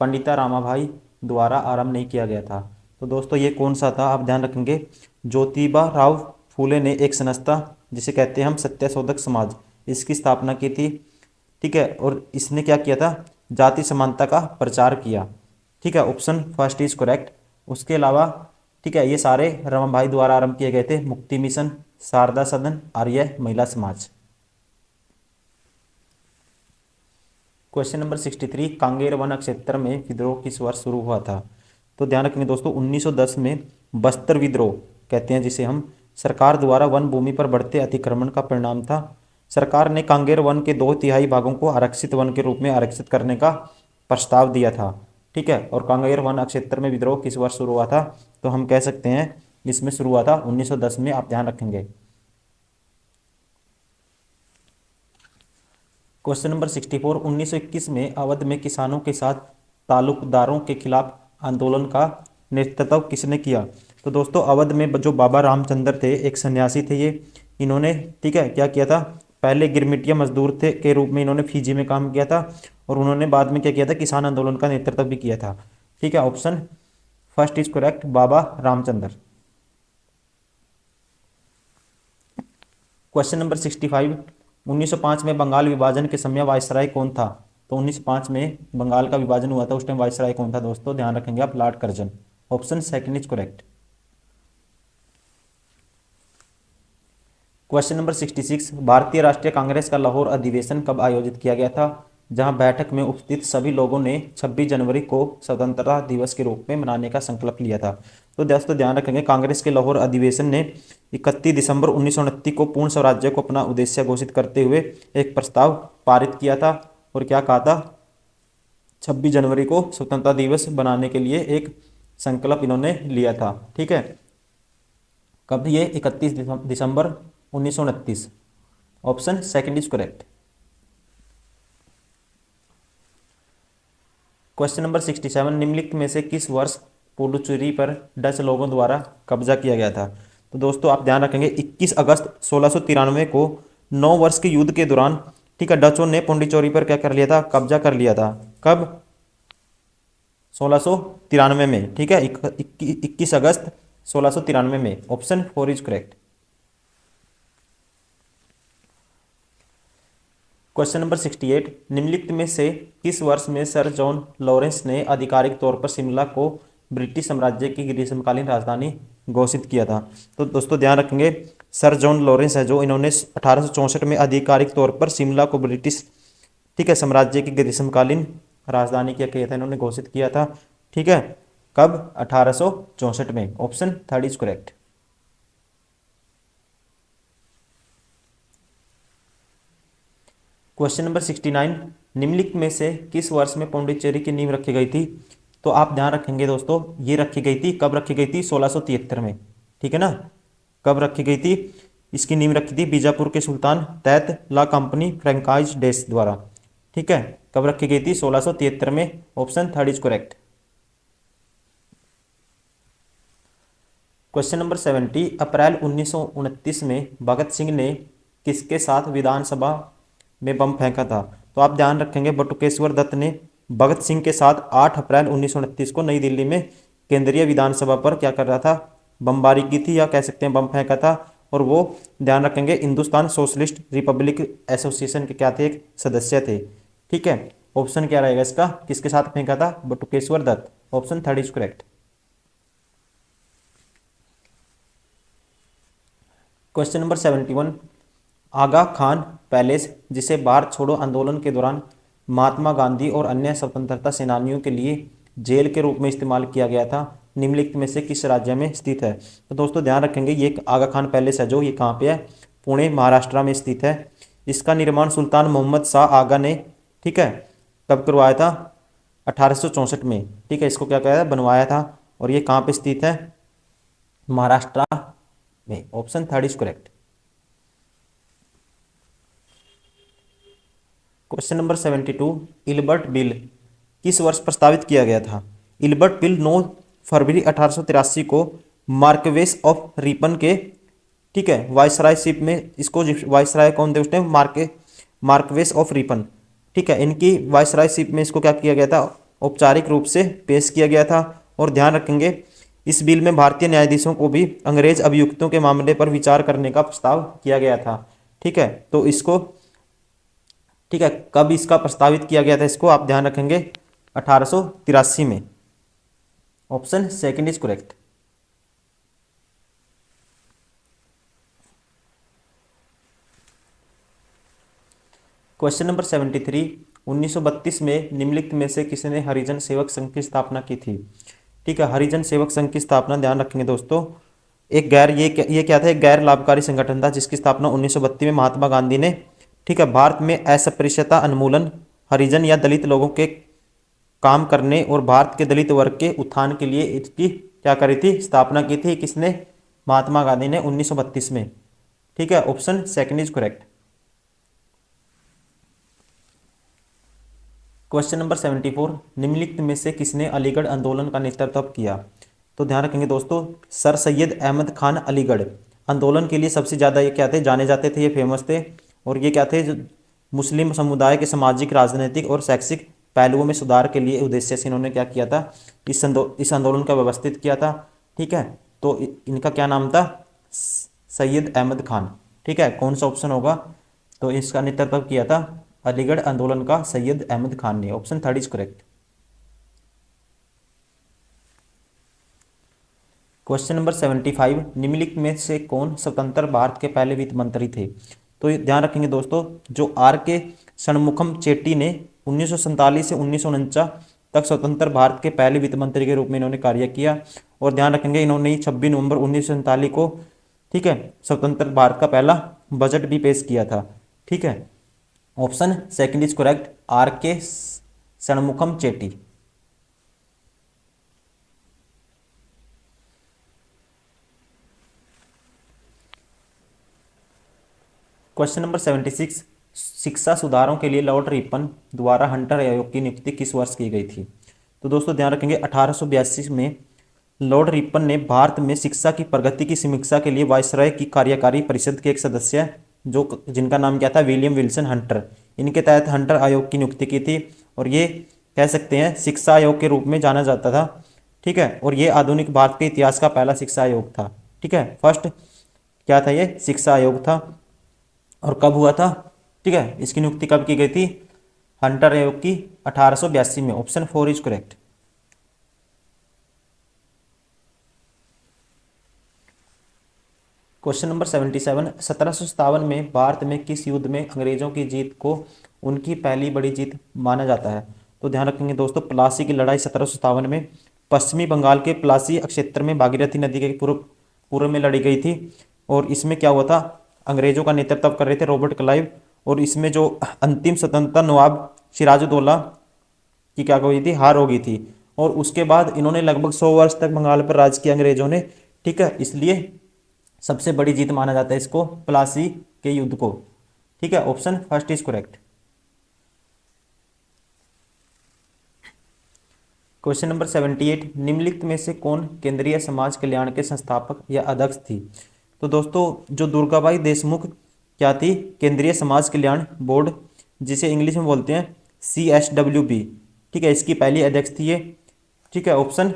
पंडिता रामाभाई द्वारा आरंभ नहीं किया गया था? तो दोस्तों ये कौन सा था? आप ध्यान रखेंगे, ज्योतिबा राव फूले ने एक संस्था, जिसे कहते हैं हम सत्यशोधक समाज, इसकी स्थापना की थी। ठीक है, और इसने क्या किया था? जाति समानता का प्रचार किया। ठीक है, ऑप्शन फर्स्ट इज करेक्ट। उसके अलावा, ठीक है, ये सारे रमाबाई द्वारा आरंभ किए गए थे। मुक्ति मिशन, शारदा सदन, आर्य महिला समाज। क्वेश्चन नंबर 63, कांगेर वन क्षेत्र में विद्रोह किस वर्ष शुरू हुआ था? तो ध्यान रखेंगे दोस्तों, 1910 में बस्तर विद्रोह कहते हैं जिसे हम, सरकार द्वारा वन भूमि पर बढ़ते अतिक्रमण का परिणाम था। सरकार ने कांगेर वन के 2/3 भागों को आरक्षित वन के रूप में आरक्षित करने का प्रस्ताव दिया था। ठीक है, और कांगेर वन क्षेत्र में विद्रोह किस वर्ष शुरू हुआ था? तो हम कह सकते हैं इसमें शुरू हुआ था 1910 में। आप ध्यान रखेंगे। क्वेश्चन नंबर 64, 1921 में अवध में किसानों के साथ तालुकदारों के खिलाफ आंदोलन का नेतृत्व किसने किया? तो दोस्तों अवध में जो बाबा रामचंद्र थे, एक सन्यासी थे ये, इन्होंने, ठीक है, क्या किया था? पहले गिरमिटिया मजदूर थे के रूप में इन्होंने फिजी में काम किया था, और उन्होंने बाद में क्या किया था? किसान आंदोलन का नेतृत्व भी किया था। ठीक है, option first is correct, Baba Ramchandra. Question number 65, 1905 में बंगाल विभाजन के समय वायसराय कौन था? तो 1905 में बंगाल का विभाजन हुआ था, उस टाइम वायसराय कौन था दोस्तों? ध्यान रखेंगे आप, Lord Curzon. Option second is correct. Question number 66, भारतीय राष्ट्रीय कांग्रेस का लाहौर अधिवेशन कब आयोजित किया गया था? जहां बैठक में उपस्थित सभी लोगों ने 26 जनवरी को स्वतंत्रता दिवस के रूप में मनाने का संकल्प लिया था। तो दोस्तों ध्यान रखेंगे, कांग्रेस के लाहौर अधिवेशन ने 31 दिसंबर 1929 को पूर्ण स्वराज्य को अपना उद्देश्य घोषित करते हुए एक प्रस्ताव पारित किया था। और क्या कहा था? 26 जनवरी को स्वतंत्रता दिवस बनाने के लिए एक संकल्प इन्होंने लिया था। ठीक है, कब? ये 31 दिसंबर 1929। Option second is correct. Question number 67, निम्नलिखित में से किस वर्ष पुडुचेरी पर डच लोगों द्वारा कब्जा किया गया था? तो दोस्तों आप ध्यान रखेंगे, 21 अगस्त 1693 को 9 वर्ष के युद्ध के दौरान, ठीक है, डचों ने पुडुचेरी पर क्या कर लिया था? कब्जा कर लिया था। कब? 1693 में। ठीक है, 21 अगस्त 1693 में। Option 4 is correct. Question number 68, निम्नलिखित में से किस वर्ष में सर जॉन लॉरेंस ने आधिकारिक तौर पर शिमला को ब्रिटिश साम्राज्य की ग्रीष्मकालीन राजधानी घोषित किया था? तो दोस्तों ध्यान रखेंगे, सर जॉन लॉरेंस है जो, इन्होंने 1864 में आधिकारिक तौर पर शिमला को ब्रिटिश, ठीक है, साम्राज्य की ग्रीष्मकालीन राजधानी क्या किया था? इन्होंने घोषित किया था। ठीक है, कब? 1864 में। Option third is correct. Question number 69, निम्नलिखित में से किस वर्ष में पौंडीचेरी की नींव रखी गई थी? तो आप ध्यान रखेंगे दोस्तों, ये रखी गई थी, कब रखी गई थी? 1673 में। ठीक है ना, कब रखी गई थी? इसकी नींव रखी थी बीजापुर के सुल्तान तैत ला कंपनी फ्रैंकाइज डेस द्वारा। ठीक है, कब रखी गई थी? 1673 में। Option third is correct. Question number 70, अप्रैल 1929 में भगत सिंह ने किसके साथ विधानसभा में बम फेंका था? तो आप ध्यान रखेंगे, बटुकेश्वर दत्त ने भगत सिंह के साथ 8 अप्रैल 1929 को नई दिल्ली में केंद्रीय विधानसभा पर क्या कर रहा था? बमबारी की थी, या कह सकते हैं बम फेंका था। और वो ध्यान रखेंगे हिंदुस्तान सोशलिस्ट रिपब्लिक एसोसिएशन के क्या थे? एक सदस्य थे। ठीक है, ऑप्शन क्या रहेगा इसका? किसके साथ फेंका था? Batukeshwar Dutt. Option third is correct. Question number 71, Aga Khan palace, जिसे भारत छोड़ो आंदोलन के दौरान महात्मा गांधी और अन्य स्वतंत्रता सेनानियों के लिए जेल के रूप में इस्तेमाल किया गया था, निम्नलिखित में से किस राज्य में स्थित है? तो दोस्तों ध्यान रखेंगे, ये एक आगा खान पैलेस है जो, ये कहाँ पे है? पुणे महाराष्ट्र में स्थित है। इसका निर्माण सुल्तान मोहम्मद शाह आगा ने, ठीक है, कब करवाया था? 1864 में। ठीक है, इसको क्या कहता है? बनवाया था। और ये कहाँ पे स्थित है? महाराष्ट्र में। Option third is correct. Question number 72, Ilbert bill किस वर्ष प्रस्तावित किया गया था? इल्बर्ट बिल 9 फरवरी 1883 को मार्क्वेस ऑफ रिपन के, ठीक है, वायसरायशिप में, इसको वायसराय कौन थे उस टाइम? Marquez of Ripon. ठीक है, इनकी वायसरायशिप में इसको क्या किया गया था? औपचारिक रूप से पेश किया गया था। और ध्यान रखेंगे, इस बिल में भारतीय न्यायाधीशों को भी अंग्रेज अभियुक्तों के मामले पर विचार करने का प्रस्ताव किया गया था। ठीक है, तो इसको, ठीक है, कब इसका प्रस्तावित किया गया था? इसको आप ध्यान रखेंगे 1883 में। Option second is correct. Question number 73, 1932 में निम्नलिखित में से किसने हरिजन सेवक संघ की स्थापना की थी? ठीक है, हरिजन सेवक संघ की स्थापना, ध्यान रखेंगे दोस्तों, एक गैर, ये क्या था? एक गैर लाभकारी संगठन था जिसकी स्थापना 1932 में महात्मा गांधी ने, ठीक है, भारत में अस्पृश्यता उन्मूलन, हरिजन या दलित लोगों के काम करने और भारत के दलित वर्ग के उत्थान के लिए इसकी क्या करी थी? स्थापना की थी। किसने? महात्मा गांधी ने 1932 में। ठीक है, option second is correct. Question number 74, निम्नलिखित में से किसने अलीगढ़ आंदोलन का नेतृत्व किया? तो ध्यान रखेंगे दोस्तों, सर सैयद अहमद खान अलीगढ़ आंदोलन के लिए सबसे ज़्यादा ये क्या थे? जाने जाते थे, ये फेमस थे। और ये क्या थे? मुस्लिम समुदाय के सामाजिक, राजनीतिक और शैक्षिक पहलुओं में सुधार के लिए उद्देश्य से इन्होंने क्या किया था? इस आंदोलन का व्यवस्थित किया था। ठीक है, तो इनका क्या नाम था? सैयद अहमद खान। ठीक है, कौन सा ऑप्शन होगा? तो इसका नेतृत्व किया था अलीगढ़ आंदोलन का सैयद अहमद खान ने। Option third is correct. Question number 75, निम्नलिखित में से कौन स्वतंत्र भारत के पहले वित्त मंत्री थे? तो ये ध्यान रखेंगे दोस्तों, जो आर के षणमुखम चेट्टी ने 1947 से 1949 तक स्वतंत्र भारत के पहले वित्त मंत्री के रूप में इन्होंने कार्य किया। और ध्यान रखेंगे इन्होंने 26 नवंबर 1947 को, ठीक है, स्वतंत्र भारत का पहला बजट भी पेश किया था। ठीक है, option second is correct, R K Shanmukham Chetty. Question number 76, शिक्षा सुधारों के लिए लॉर्ड रिपन द्वारा हंटर आयोग की नियुक्ति किस वर्ष की गई थी? तो दोस्तों ध्यान रखेंगे 1882 में लॉर्ड रिपन ने भारत में शिक्षा की प्रगति की समीक्षा के लिए वायसराय की कार्यकारी परिषद के एक सदस्य, जो जिनका नाम क्या था, विलियम विल्सन हंटर, इनके तहत हंटर आयोग की नियुक्ति की थी। और ये कह सकते हैं शिक्षा आयोग के रूप में जाना जाता था। ठीक है, और ये आधुनिक भारत के इतिहास का पहला शिक्षा आयोग था। ठीक है, फर्स्ट क्या था, ये शिक्षा आयोग था। और कब हुआ था? ठीक है, इसकी नियुक्ति कब की गई थी? हंटर आयोग की 1882 में। Option four is correct. Question number 77, 1757 में भारत में किस युद्ध में अंग्रेजों की जीत को उनकी पहली बड़ी जीत माना जाता है? तो ध्यान रखेंगे दोस्तों, प्लासी की लड़ाई 1757 में पश्चिमी बंगाल के प्लासी क्षेत्र में भागीरथी नदी के पूर्व में लड़ी गई थी। और इसमें क्या हुआ था, अंग्रेजों का नेतृत्व कर रहे थे रॉबर्ट क्लाइव। और इसमें जो अंतिम स्वतंत्रता नवाब सिराजुद्दौला की क्या हुई थी, हार हो गई थी। और उसके बाद इन्होंने लगभग 100 वर्ष तक बंगाल पर राज किया अंग्रेजों ने। ठीक है, इसलिए सबसे बड़ी जीत माना जाता है इसको, प्लासी के युद्ध को। ठीक है, option first is correct. Question number 78, निम्नलिखित में से कौन केंद्रीय समाज कल्याण के संस्थापक या अध्यक्ष थी? तो दोस्तों जो दुर्गाबाई देशमुख क्या थी, केंद्रीय समाज कल्याण बोर्ड, जिसे इंग्लिश में बोलते हैं CSWB। ठीक है, इसकी पहली अध्यक्ष थी ये। ठीक है, option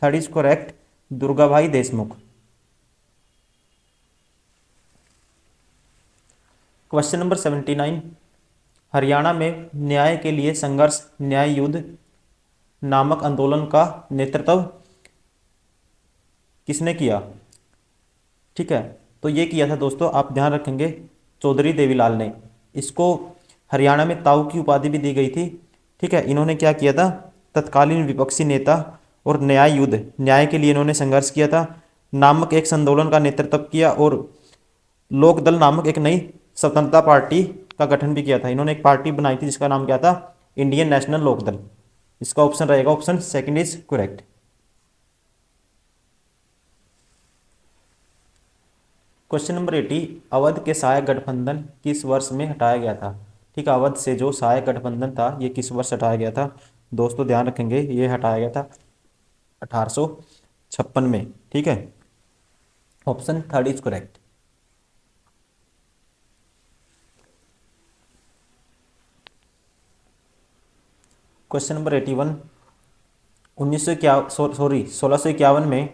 third is correct, Durgabai Deshmukh. Question number 79, Haryana में न्याय के लिए संघर्ष न्याय युद्ध नामक आंदोलन का नेतृत्व किसने किया? ठीक है, तो ये किया था दोस्तों, आप ध्यान रखेंगे, चौधरी देवीलाल ने। इसको हरियाणा में ताऊ की उपाधि भी दी गई थी। ठीक है, इन्होंने क्या किया था, तत्कालीन विपक्षी नेता और न्याय युद्ध, न्याय के लिए इन्होंने संघर्ष किया था नामक एक आंदोलन का नेतृत्व किया। और लोक दल नामक एक नई स्वतंत्रता पार्टी का गठन भी किया था। इन्होंने एक पार्टी बनाई थी जिसका नाम क्या था, इंडियन नेशनल लोक दल। इसका ऑप्शन रहेगा, option second is correct. Question number 80, Awadh के सहायक गठबंधन किस वर्ष में हटाया गया था? ठीक है, अवध से जो सहायक गठबंधन था ये किस वर्ष हटाया गया था? दोस्तों ध्यान रखेंगे, ये हटाया गया था 1856 में। ठीक है, option third is correct. Question number 81, 1651 में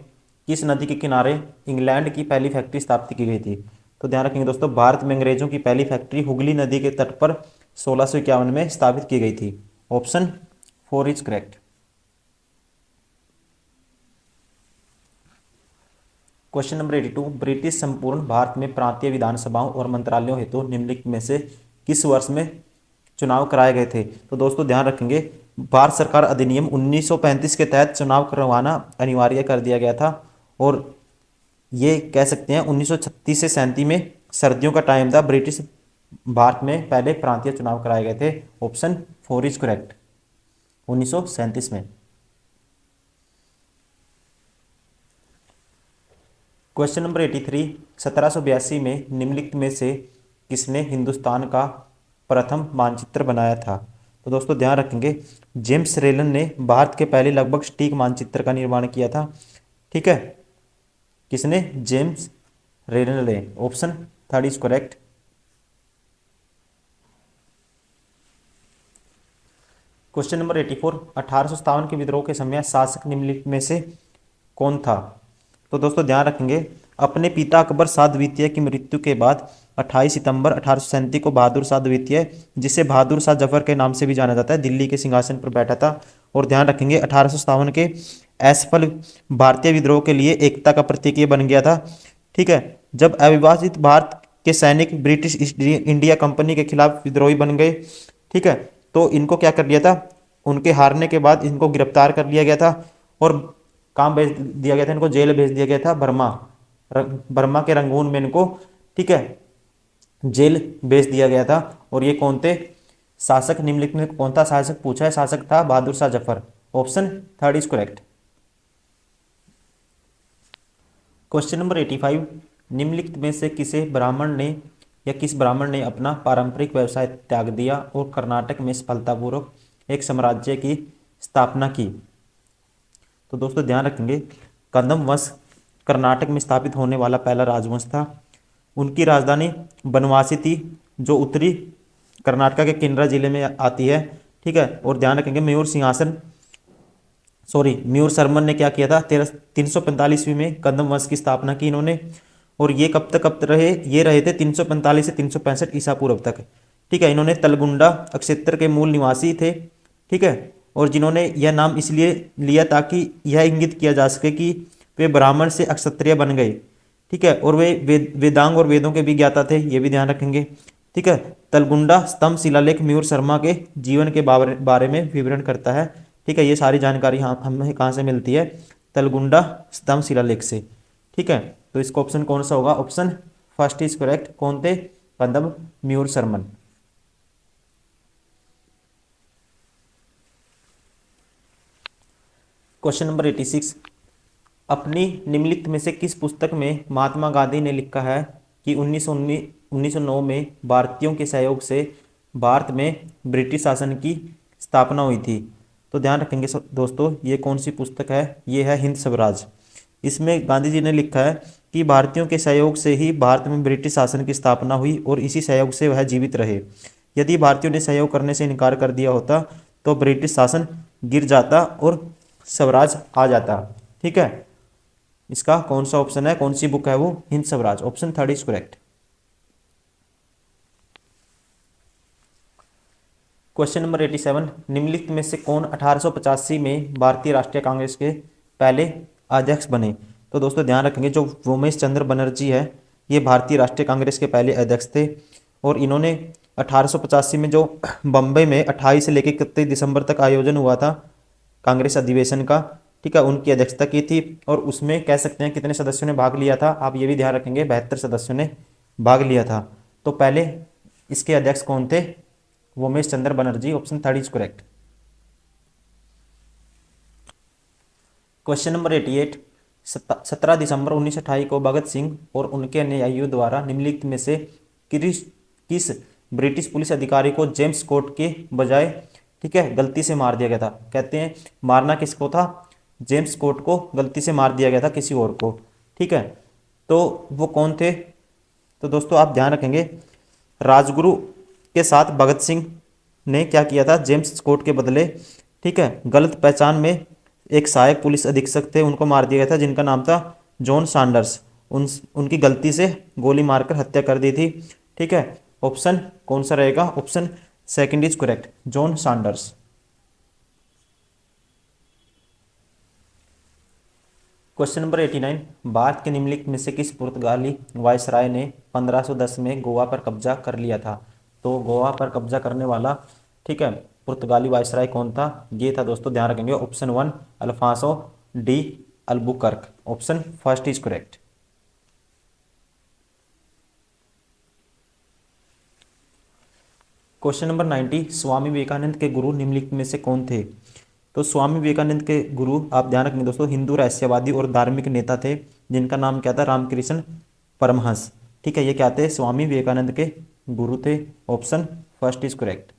किस नदी के किनारे इंग्लैंड की पहली फैक्ट्री स्थापित की गई थी? तो ध्यान रखेंगे दोस्तों, भारत में अंग्रेजों की पहली फैक्ट्री हुगली नदी के तट पर 1651 में स्थापित की गई थी। Option four is correct. Question number 82, British संपूर्ण भारत में प्रांतीय विधानसभाओं और मंत्रालयों हेतु निम्नलिखित में से किस वर्ष में चुनाव कराए गए थे? तो दोस्तों ध्यान रखेंगे, भारत सरकार अधिनियम 1935 के तहत चुनाव करवाना अनिवार्य कर दिया गया था। और ये कह सकते हैं 1936 से 37 में सर्दियों का टाइम था, ब्रिटिश भारत में पहले प्रांतीय चुनाव कराए गए थे। ऑप्शन फोर इज करेक्ट, 1937 में। क्वेश्चन नंबर 83, 1782 में निम्नलिखित में से किसने हिंदुस्तान का प्रथम मानचित्र बनाया था? तो दोस्तों ध्यान रखेंगे, जेम्स रेलन ने भारत के पहले लगभग सटीक मानचित्र का निर्माण किया था। ठीक है, किसने? जेम्स रेलन ने। Option third is correct. Question number 84, 1857 के विद्रोह के समय शासक निम्नलिखित में से कौन था? तो दोस्तों ध्यान रखेंगे, अपने पिता अकबर शाह द्वितीय की मृत्यु के बाद 28 सितंबर 1837 को बहादुर शाह द्वितीय, जिसे बहादुर शाह जफर के नाम से भी जाना जाता है, दिल्ली के सिंहासन पर बैठा था। और ध्यान रखेंगे 1857 के असफल भारतीय विद्रोह के लिए एकता का प्रतीक ये बन गया था। ठीक है, जब अविभाजित भारत के सैनिक ब्रिटिश ईस्ट इंडिया कंपनी के खिलाफ विद्रोही बन गए, ठीक है, तो इनको क्या कर लिया था, उनके हारने के बाद इनको गिरफ्तार कर लिया गया था और काम भेज दिया गया था, इनको जेल भेज दिया गया था बर्मा, बर्मा के रंगून में इनको, ठीक है, जेल भेज दिया गया था। और ये कौन थे शासक, निम्नलिखित में कौन था शासक पूछा है, शासक था Bahadur Shah Zafar. Option third is correct. Question number 85, निम्नलिखित में से किसे ब्राह्मण ने या किस ब्राह्मण ने अपना पारंपरिक व्यवसाय त्याग दिया और कर्नाटक में सफलतापूर्वक एक साम्राज्य की स्थापना की। तो दोस्तों ध्यान रखेंगे, कदम वंश कर्नाटक में स्थापित होने वाला पहला राजवंश था। उनकी राजधानी बनवासी थी, जो उत्तरी कर्नाटक के किन्नौर जिले में आती है। ठीक है, और ध्यान रखेंगे मयूर शर्मन ने क्या किया था, 345 में कदम वंश की स्थापना की इन्होंने। और ये कब तक रहे, ये रहे थे 345 से 365 ईसा पूर्व तक। ठीक है, इन्होंने तलगुंडा क्षेत्र के मूल निवासी थे। ठीक है, और जिन्होंने यह नाम इसलिए लिया ताकि यह इंगित किया जा सके कि वे ब्राह्मण से क्षत्रिय बन गए। ठीक है, और वे वेदांग और वेदों के भी ज्ञाता थे, ये भी ध्यान रखेंगे। ठीक है, तलगुंडा स्तंभ शिलालेख मयूर शर्मा के जीवन के बारे में विवरण करता है। ठीक है, ये सारी जानकारी हमें कहाँ से मिलती है, तलगुंडा स्तंभ शिलालेख से। ठीक है, तो इसका ऑप्शन कौन सा होगा, ऑप्शन फर्स्ट इज करेक्ट। कौन थे, कदम मयूर शर्मन। क्वेश्चन नंबर 86, अपनी निम्नलिखित में से किस पुस्तक में महात्मा गांधी ने लिखा है कि 1909 में भारतीयों के सहयोग से भारत में ब्रिटिश शासन की स्थापना हुई थी। तो ध्यान रखेंगे दोस्तों, ये कौन सी पुस्तक है, ये है हिंद स्वराज। इसमें गांधी जी ने लिखा है कि भारतीयों के सहयोग से ही भारत में ब्रिटिश शासन की स्थापना हुई और इसी सहयोग से वह जीवित रहे। यदि भारतीयों ने सहयोग करने से इनकार कर दिया होता तो ब्रिटिश शासन गिर जाता और स्वराज आ जाता। ठीक है, इसका कौन सा ऑप्शन है, कौन सी बुक है वो, Hind Swaraj. Option third is correct. Question number 87, निम्नलिखित में से कौन 1885 में भारतीय राष्ट्रीय कांग्रेस के पहले अध्यक्ष बने। तो दोस्तों ध्यान रखेंगे, जो उमेश चंद्र बनर्जी है, ये भारतीय राष्ट्रीय कांग्रेस के पहले अध्यक्ष थे। और इन्होंने 1885 में जो बम्बई में 28 से लेकर 31 दिसंबर तक आयोजन हुआ था कांग्रेस अधिवेशन का, ठीक है, उनकी अध्यक्षता की थी। और उसमें कह सकते हैं कितने सदस्यों ने भाग लिया था, आप ये भी ध्यान रखेंगे, 72 सदस्यों ने भाग लिया था। तो पहले इसके अध्यक्ष कौन थे, Umesh Chandra Banerjee. Option third is correct. Question number 88, 17 दिसंबर 1928 को भगत सिंह और उनके अनुयायियों द्वारा निम्नलिखित में से किस ब्रिटिश पुलिस अधिकारी को जेम्स स्कॉट के बजाय, ठीक है, गलती से मार दिया गया था। कहते हैं मारना किसको था, जेम्स स्कॉट को गलती से मार दिया गया था किसी और को। ठीक है, तो वो कौन थे, तो दोस्तों आप ध्यान रखेंगे, राजगुरु के साथ भगत सिंह ने क्या किया था, जेम्स स्कॉट के बदले, ठीक है, गलत पहचान में एक सहायक पुलिस अधीक्षक थे, उनको मार दिया गया था, जिनका नाम था जॉन सैंडर्स। उनकी गलती से गोली मारकर हत्या कर दी थी। ठीक है, ऑप्शन कौन सा रहेगा, option second is correct, John Sanders. Question number 89, Bharat के निम्नलिखित में से किस पुर्तगाली वायसराय ने 1510 में गोवा पर कब्जा कर लिया था। तो गोवा पर कब्जा करने वाला, ठीक है, पुर्तगाली वायसराय कौन था, ये था दोस्तों, ध्यान रखेंगे, option one Alfonso de Albuquerque. Option first is correct. Question number 90, Swami Vivekananda के गुरु निम्नलिखित में से कौन थे। तो स्वामी विवेकानंद के गुरु, आप ध्यान रखेंगे दोस्तों, हिंदू रहस्यवादी और धार्मिक नेता थे, जिनका नाम क्या था, रामकृष्ण परमहंस। ठीक है, ये क्या थे, स्वामी विवेकानंद के गुरु थे। Option first is correct.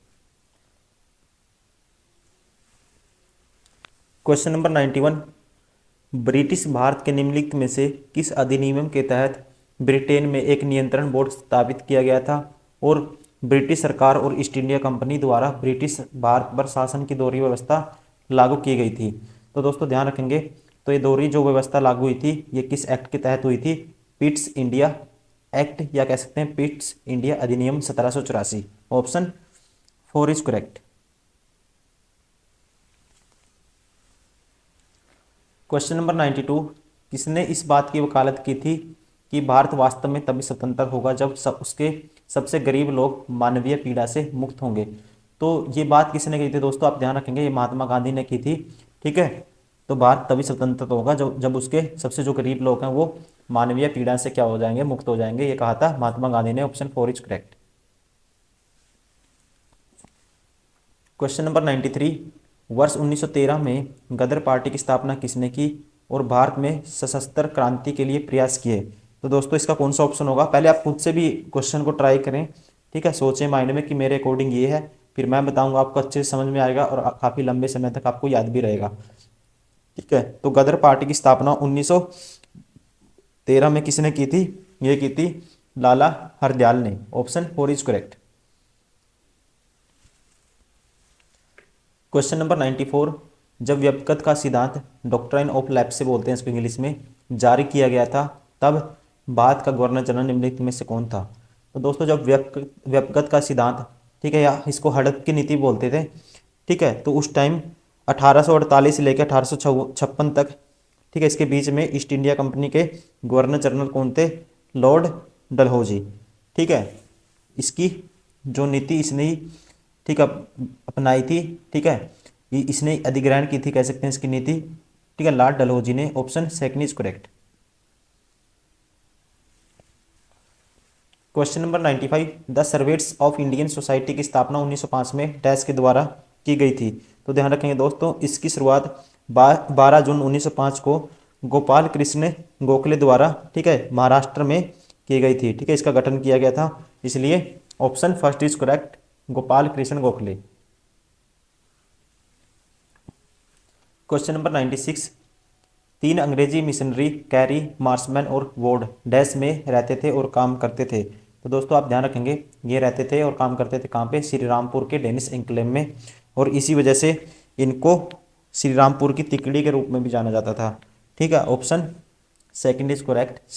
Question number 91, British Bharat के निम्नलिखित में से किस अधिनियम के तहत ब्रिटेन में एक नियंत्रण बोर्ड स्थापित किया गया था और ब्रिटिश सरकार और ईस्ट इंडिया कंपनी द्वारा ब्रिटिश भारत पर शासन की दोहरी व्यवस्था लागू की गई थी। तो दोस्तों ध्यान रखेंगे, तो ये दोहरी जो व्यवस्था लागू हुई थी, ये किस एक्ट के तहत हुई थी, पिट्स इंडिया एक्ट या कह सकते हैं पिट्स इंडिया अधिनियम 1784। Option 4 is correct. Question number 92, किसने इस बात की वकालत की थी कि भारत वास्तव में तभी स्वतंत्र होगा जब उसके सबसे गरीब लोग मानवीय पीड़ा से मुक्त होंगे। तो ये बात किसने की थी दोस्तों, आप ध्यान रखेंगे, ये महात्मा गांधी ने की थी। ठीक है, तो भारत तभी स्वतंत्र होगा जब जब उसके सबसे जो गरीब लोग हैं वो मानवीय पीड़ा से क्या हो जाएंगे, मुक्त हो जाएंगे, ये कहा था महात्मा गांधी ने। Option 4 is correct. Question number 93, वर्ष 1913 में गदर पार्टी की स्थापना किसने की और भारत में सशस्त्र क्रांति के लिए प्रयास किए। तो दोस्तों इसका कौन सा ऑप्शन होगा, पहले आप खुद से भी क्वेश्चन को ट्राई करें। ठीक है, सोचें माइंड में कि मेरे अकॉर्डिंग ये है, फिर मैं बताऊंगा, आपको अच्छे से समझ में आएगा और काफ़ी लंबे समय तक आपको याद भी रहेगा। ठीक है, तो गदर पार्टी की स्थापना 1913 में किसने की थी, ये की थी लाला हरदयाल ने। Option 4 is correct. Question number 94, जब व्यपगत का सिद्धांत डॉक्ट्राइन ऑफ लैप्स से बोलते हैं इसको इंग्लिश में, जारी किया गया था तब भारत का गवर्नर जनरल निम्नलिखित में से कौन था। तो दोस्तों जब व्यपगत का सिद्धांत, ठीक है, या इसको हड़प की नीति बोलते थे, ठीक है, तो उस टाइम 1848 से लेकर 1856 तक, ठीक है, इसके बीच में ईस्ट इंडिया कंपनी के गवर्नर जनरल कौन थे, लॉर्ड डलहौजी। ठीक है, इसकी जो नीति इसने ही, ठीक है, अपनाई थी। ठीक है, इसने अधिग्रहण की थी कह सकते हैं इसकी नीति। ठीक है, लॉर्ड डलहौजी ने। Option second is correct. Question number 95, the servants of Indian society की स्थापना 1905 में डैश के द्वारा की गई थी। तो ध्यान रखेंगे दोस्तों, इसकी शुरुआत 12 जून 1905 को गोपाल कृष्ण गोखले द्वारा, ठीक है, महाराष्ट्र में की गई थी। ठीक है, इसका गठन किया गया था, इसलिए option first is correct, Gopal Krishna Gokhale. Question number 96, 3 अंग्रेजी मिशनरी कैरी, मार्समैन और वोर्ड डैश में रहते थे और काम करते थे। तो दोस्तों आप ध्यान रखेंगे, ये रहते थे और काम करते थे कहाँ पे, श्री रामपुर के डेनिस एन्क्लेव में, और इसी वजह से इनको श्री रामपुर की तिकड़ी के रूप में भी जाना जाता था। ठीक है, option second is correct,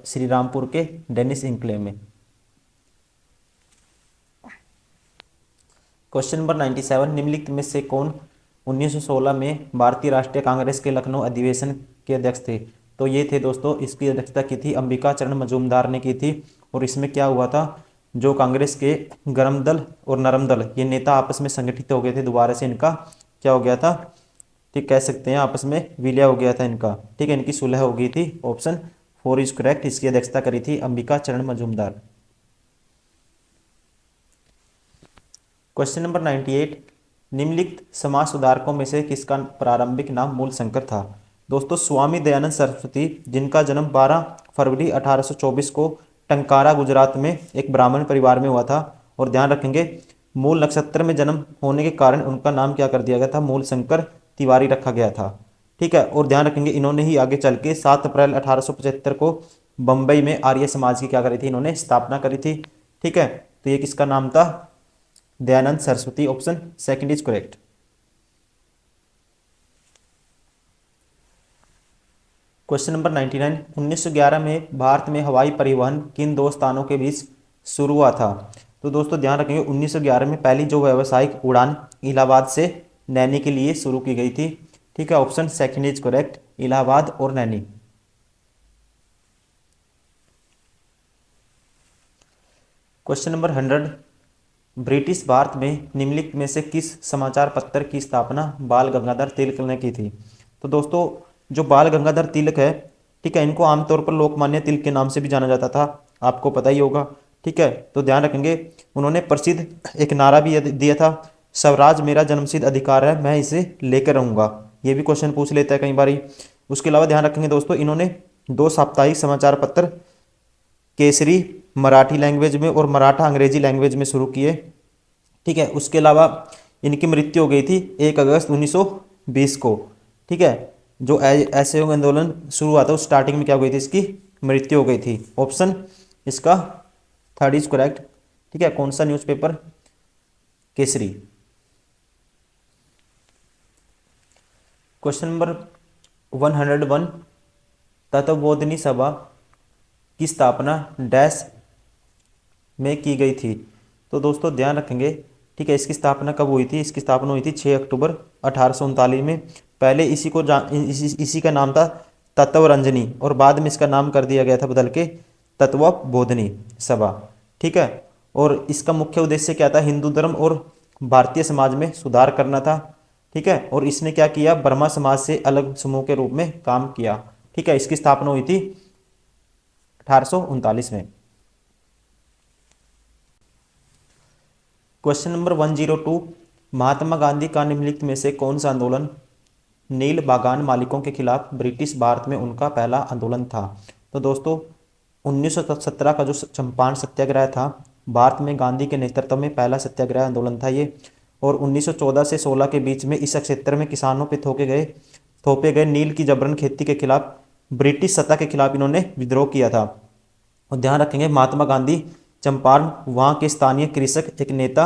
Shri Rampur के डेनिस एन्क्लेव में। क्वेश्चन नंबर 97, निम्नलिखित में से कौन 1916 में भारतीय राष्ट्रीय कांग्रेस के लखनऊ अधिवेशन के अध्यक्ष थे। तो ये थे दोस्तों, इसकी अध्यक्षता की थी अंबिका चरण मजूमदार ने की थी। और इसमें क्या हुआ था, जो कांग्रेस के गर्म दल और नरम दल ये नेता आपस में संगठित हो गए थे, दोबारा से इनका क्या हो गया था, ठीक, कह सकते हैं आपस में विलय हो गया था इनका। ठीक है, इनकी सुलह हो गई थी। ऑप्शन 4 इज करेक्ट, इसकी अध्यक्षता करी थी अंबिका चरण मजूमदार। क्वेश्चन नंबर 98, निम्नलिखित समाज सुधारकों में से किसका प्रारंभिक नाम मूलशंकर था। दोस्तों स्वामी दयानंद सरस्वती, जिनका जन्म 12 फरवरी 1824 को टंकारा गुजरात में एक ब्राह्मण परिवार में हुआ था। और ध्यान रखेंगे, मूल नक्षत्र में जन्म होने के कारण उनका नाम क्या कर दिया गया था, मूलशंकर तिवारी रखा गया था। ठीक है, और ध्यान रखेंगे इन्होंने ही आगे चल के 7 अप्रैल 1875 को बम्बई में आर्य समाज की क्या करी थी, इन्होंने स्थापना करी थी। ठीक है, तो ये किसका नाम था, Dayanand Saraswati. Option second is correct. Question number 99, 1911 में भारत में हवाई परिवहन किन दो स्थानों के बीच शुरू हुआ था। तो दोस्तों ध्यान रखेंगे, 1911 में पहली जो व्यावसायिक उड़ान इलाहाबाद से नैनी के लिए शुरू की गई थी। ठीक है, option second is correct, Allahabad और Naini. Question number 100, British Bharat में निम्नलिखित में से किस समाचार पत्र की स्थापना बाल गंगाधर तिलक ने की थी। तो दोस्तों जो बाल गंगाधर तिलक है, ठीक है, इनको आमतौर पर लोकमान्य तिलक के नाम से भी जाना जाता था, आपको पता ही होगा। ठीक है, तो ध्यान रखेंगे, उन्होंने प्रसिद्ध एक नारा भी दिया था, स्वराज मेरा जन्मसिद्ध अधिकार है, मैं इसे लेकर रहूंगा। ये भी क्वेश्चन पूछ लेता है कई बारी। उसके अलावा ध्यान रखेंगे दोस्तों, इन्होंने 2 साप्ताहिक समाचार पत्र केसरी मराठी लैंग्वेज में और मराठा अंग्रेजी लैंग्वेज में शुरू किए। ठीक है, उसके अलावा इनकी मृत्यु हो गई थी 1 अगस्त 1920 को। ठीक है, जो असहयोग आंदोलन शुरू हुआ था उस स्टार्टिंग में क्या हो गई थी, इसकी मृत्यु हो गई थी। ऑप्शन इसका थर्ड इज करेक्ट। ठीक है, कौन सा newspaper, Kesari. Question number 101, Tattvabodhini सभा की स्थापना डैश में की गई थी। तो दोस्तों ध्यान रखेंगे, ठीक है, इसकी स्थापना कब हुई थी? इसकी स्थापना हुई थी 6 अक्टूबर 1839 में। पहले इसी का नाम था तत्वरंजनी, और बाद में इसका नाम कर दिया गया था बदल के तत्वबोधिनी सभा, ठीक है। और इसका मुख्य उद्देश्य क्या था? हिंदू धर्म और भारतीय समाज में सुधार करना था, ठीक है। और इसने क्या किया? ब्रह्मा समाज से अलग समूह के रूप में काम किया, ठीक है। इसकी स्थापना हुई थी 1839 में। क्वेश्चन नंबर 102, महात्मा गांधी का निम्नलिखित में से कौन सा आंदोलन नील बागान मालिकों के खिलाफ ब्रिटिश भारत में उनका पहला आंदोलन था? तो दोस्तों 1917 का जो चंपारण सत्याग्रह था, भारत में गांधी के नेतृत्व में पहला सत्याग्रह आंदोलन था ये। और 1914 से 16 के बीच में इस क्षेत्र में किसानों पे थोपे गए नील की जबरन खेती के खिलाफ ब्रिटिश सत्ता के खिलाफ इन्होंने विद्रोह किया था। और ध्यान रखेंगे, महात्मा गांधी चंपारण वहाँ के स्थानीय कृषक एक नेता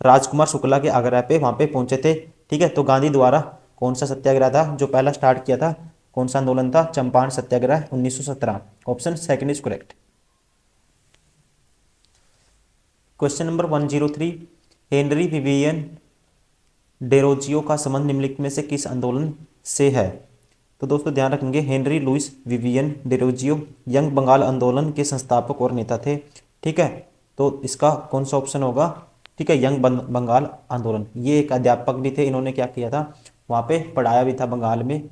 राजकुमार शुक्ला के आग्रह पे वहाँ पे पहुंचे थे, ठीक है। तो गांधी द्वारा कौन सा सत्याग्रह था जो पहला स्टार्ट किया था? कौन सा आंदोलन था? चंपारण सत्याग्रह 1917। Option second is correct. Question number 103, Henry Vivian Derozio का संबंध निम्नलिखित में से किस आंदोलन से है? तो दोस्तों ध्यान रखेंगे, Henry Louis Vivian Derozio Young Bengal आंदोलन के संस्थापक और नेता थे, ठीक है। तो इसका कौन सा ऑप्शन होगा? ठीक है, यंग बंगाल आंदोलन। ये एक अध्यापक भी थे, इन्होंने क्या किया था? वहाँ पे पढ़ाया भी था बंगाल में,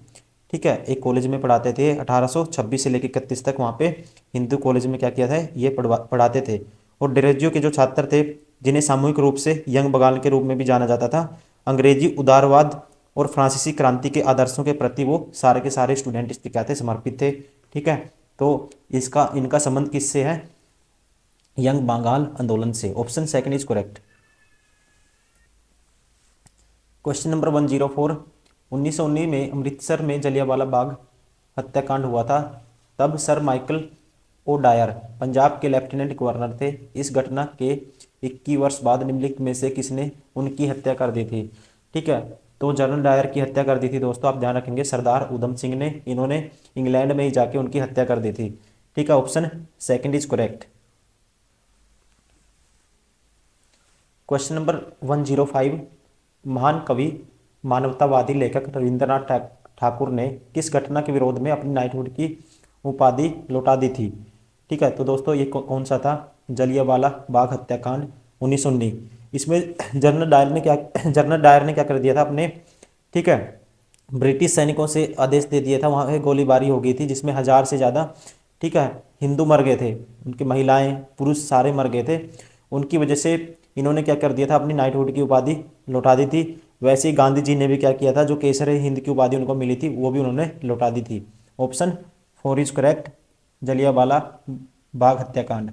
ठीक है। एक कॉलेज में पढ़ाते थे, 1826 से लेकर 31 तक वहाँ पे हिंदू कॉलेज में क्या किया था? ये पढ़ाते थे। और डेरोजियो के जो छात्र थे, जिन्हें सामूहिक रूप से यंग बंगाल के रूप में भी जाना जाता था, अंग्रेजी उदारवाद और फ्रांसीसी क्रांति के आदर्शों के प्रति वो सारे के सारे स्टूडेंट इसके क्या थे? समर्पित थे, ठीक है। तो इनका संबंध किससे है? यंग बंगाल आंदोलन से। Option second is correct. Question number 104, 1919 में अमृतसर में जलियांवाला बाग हत्याकांड हुआ था। तब sir Michael O'Dwyer Punjab के लेफ्टिनेंट गवर्नर थे। इस घटना के 21 वर्ष बाद निम्नलिखित में से किसने उनकी हत्या कर दी थी? ठीक है, तो जनरल डायर की हत्या कर दी थी दोस्तों, आप ध्यान रखेंगे, सरदार उधम सिंह ने। इन्होंने इंग्लैंड में ही जाके उनकी हत्या कर दी थी, ठीक है। Option second is correct. Question number 105, महान कवि मानवतावादी लेखक रविंद्रनाथ ठाकुर ने किस घटना के विरोध में अपनी नाइटहुड की उपाधि लौटा दी थी? ठीक है, तो दोस्तों ये कौन सा था? जलियांवाला बाग हत्याकांड 1919। इसमें जनरल डायर ने क्या कर दिया था अपने, ठीक है, ब्रिटिश सैनिकों से आदेश दे दिया था, वहाँ पे गोलीबारी हो गई थी जिसमें 1000 से ज़्यादा, ठीक है, हिंदू मर गए थे, उनकी महिलाएं पुरुष सारे मर गए थे। उनकी वजह से इन्होंने क्या कर दिया था? अपनी नाइटहुड की उपाधि लौटा दी थी। वैसे ही गांधी जी ने भी क्या किया था? जो केसर हिंद की उपाधि उनको मिली थी वो भी उन्होंने लौटा दी थी। Option 4 is correct, Jallianwala Bagh हत्याकांड।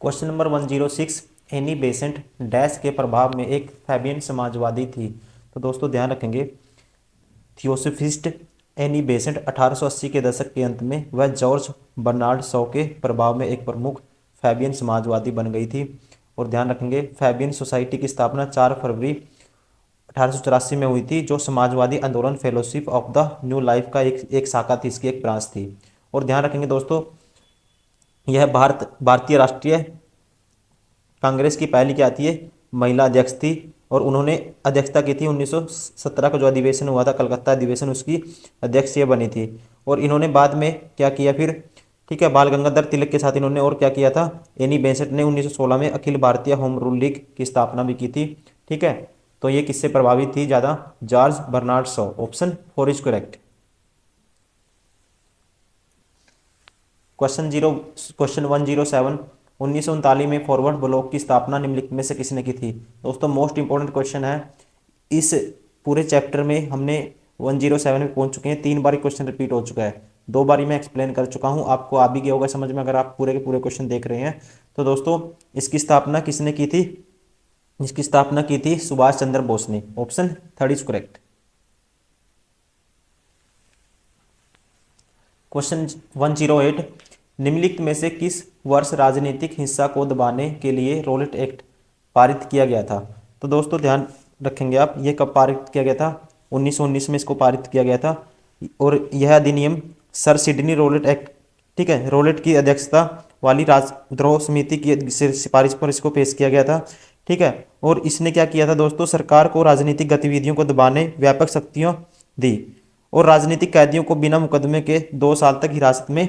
Question number 106, Annie Besant dash के प्रभाव में एक फैबियन समाजवादी थी। तो दोस्तों ध्यान रखेंगे, थियोसोफिस्ट एनी बेसेंट 1880 के दशक के अंत में वह जॉर्ज बर्नार्ड शॉ के प्रभाव में एक प्रमुख फैबियन समाजवादी बन गई थी। और ध्यान रखेंगे, फैबियन सोसाइटी की स्थापना 4 फरवरी 1884 में हुई थी, जो समाजवादी आंदोलन fellowship of the new life का एक शाखा थी, इसकी एक ब्रांच थी। और ध्यान रखेंगे दोस्तों, यह भारतीय राष्ट्रीय कांग्रेस की पहली क्या आती है? महिला अध्यक्ष थी। और उन्होंने अध्यक्षता की थी 1917 का जो अधिवेशन हुआ था, कलकत्ता अधिवेशन, उसकी अध्यक्ष ये बनी थी। और इन्होंने बाद में क्या किया फिर, ठीक है, बाल गंगाधर तिलक के साथ इन्होंने और क्या किया था? एनी बेसेंट ने 1916 में Akhil Bharatiya home rule league की स्थापना भी की थी, ठीक है। तो ये किससे प्रभावित थी ज़्यादा? George Bernard Shaw. Option 4 is correct. क्वेश्चन 107, 1939 में फॉरवर्ड ब्लॉक की स्थापना निम्नलिखित में से किसने की थी? दोस्तों मोस्ट इंपॉर्टेंट क्वेश्चन है, इस पूरे चैप्टर में हमने 107 में पहुंच चुके हैं। 3 बार क्वेश्चन रिपीट हो चुका है, 2 बारी मैं एक्सप्लेन कर चुका हूं, आपको आ भी गया होगा समझ में अगर आप पूरे के पूरे क्वेश्चन देख रहे हैं। तो दोस्तों इसकी स्थापना किसने की थी? इसकी स्थापना की थी सुभाष चंद्र बोस ने। Option 3 is correct. क्वेश्चन 108, निम्नलिखित में से किस वर्ष राजनीतिक हिंसा को दबाने के लिए रोलेट एक्ट पारित किया गया था? तो दोस्तों ध्यान रखेंगे आप, ये कब पारित किया गया था? 1919 में इसको पारित किया गया था। और यह अधिनियम सर सिडनी रोलेट एक्ट, ठीक है, रोलेट की अध्यक्षता वाली राजद्रोह समिति की सिफारिश पर इसको पेश किया गया था, ठीक है। और इसने क्या किया था दोस्तों, सरकार को राजनीतिक गतिविधियों को दबाने व्यापक शक्तियां दी और राजनीतिक कैदियों को बिना मुकदमे के 2 साल तक हिरासत में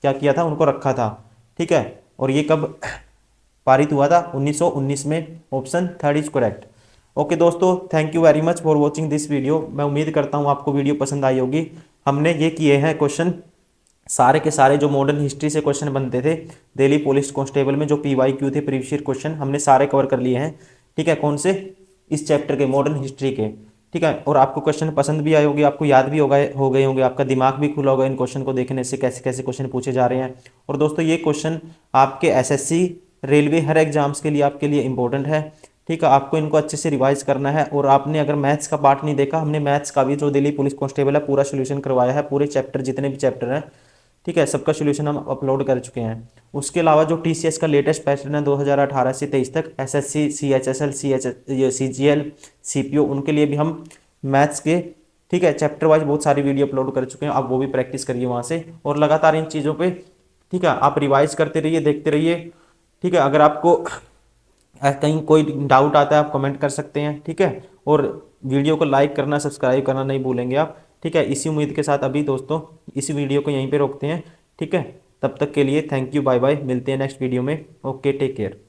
क्या किया था, उनको रखा था, ठीक है। और ये कब पारित हुआ था, 1919 में। Option third is correct. Okay दोस्तों, thank you very much for watching this video. मैं उम्मीद करता हूँ आपको वीडियो पसंद आई होगी। हमने ये किए हैं क्वेश्चन सारे के सारे जो मॉडर्न हिस्ट्री से क्वेश्चन बनते थे दिल्ली पुलिस कांस्टेबल में, जो PYQ थे प्रीवियस ईयर क्वेश्चन, हमने सारे कवर कर लिए हैं, ठीक है। कौन से, इस चैप्टर के, मॉडर्न हिस्ट्री के, ठीक है। और आपको क्वेश्चन पसंद भी आए होंगे, आपको याद भी हो गए होंगे, आपका दिमाग भी खुला होगा इन क्वेश्चन को देखने से, कैसे कैसे क्वेश्चन पूछे जा रहे हैं। और दोस्तों ये क्वेश्चन आपके SSC रेलवे हर एग्जाम्स के लिए आपके लिए इंपॉर्टेंट है, ठीक है। आपको इनको अच्छे से रिवाइज करना है। और आपने अगर मैथ्स का पार्ट नहीं देखा, हमने मैथ्स का भी जो दिल्ली पुलिस कांस्टेबल है पूरा सोल्यूशन करवाया है, पूरे चैप्टर जितने भी चैप्टर हैं, ठीक है, सबका सोल्यूशन हम अपलोड कर चुके हैं। उसके अलावा जो TCS का लेटेस्ट पैटर्न है 2018 से 23 तक, SSC CHSL CGL CPO, उनके लिए भी हम मैथ्स के, ठीक है, चैप्टर वाइज बहुत सारी वीडियो अपलोड कर चुके हैं। आप वो भी प्रैक्टिस करिए वहाँ से, और लगातार इन चीज़ों पे, ठीक है, आप रिवाइज करते रहिए, देखते रहिए, ठीक है। अगर आपको कहीं कोई डाउट आता है आप कमेंट कर सकते हैं, ठीक है। और वीडियो को लाइक करना, सब्सक्राइब करना नहीं भूलेंगे आप, ठीक है। इसी उम्मीद के साथ अभी दोस्तों इस वीडियो को यहीं पे रोकते हैं, ठीक है। तब तक के लिए थैंक यू, बाय बाय, मिलते हैं नेक्स्ट वीडियो में। Okay, take care.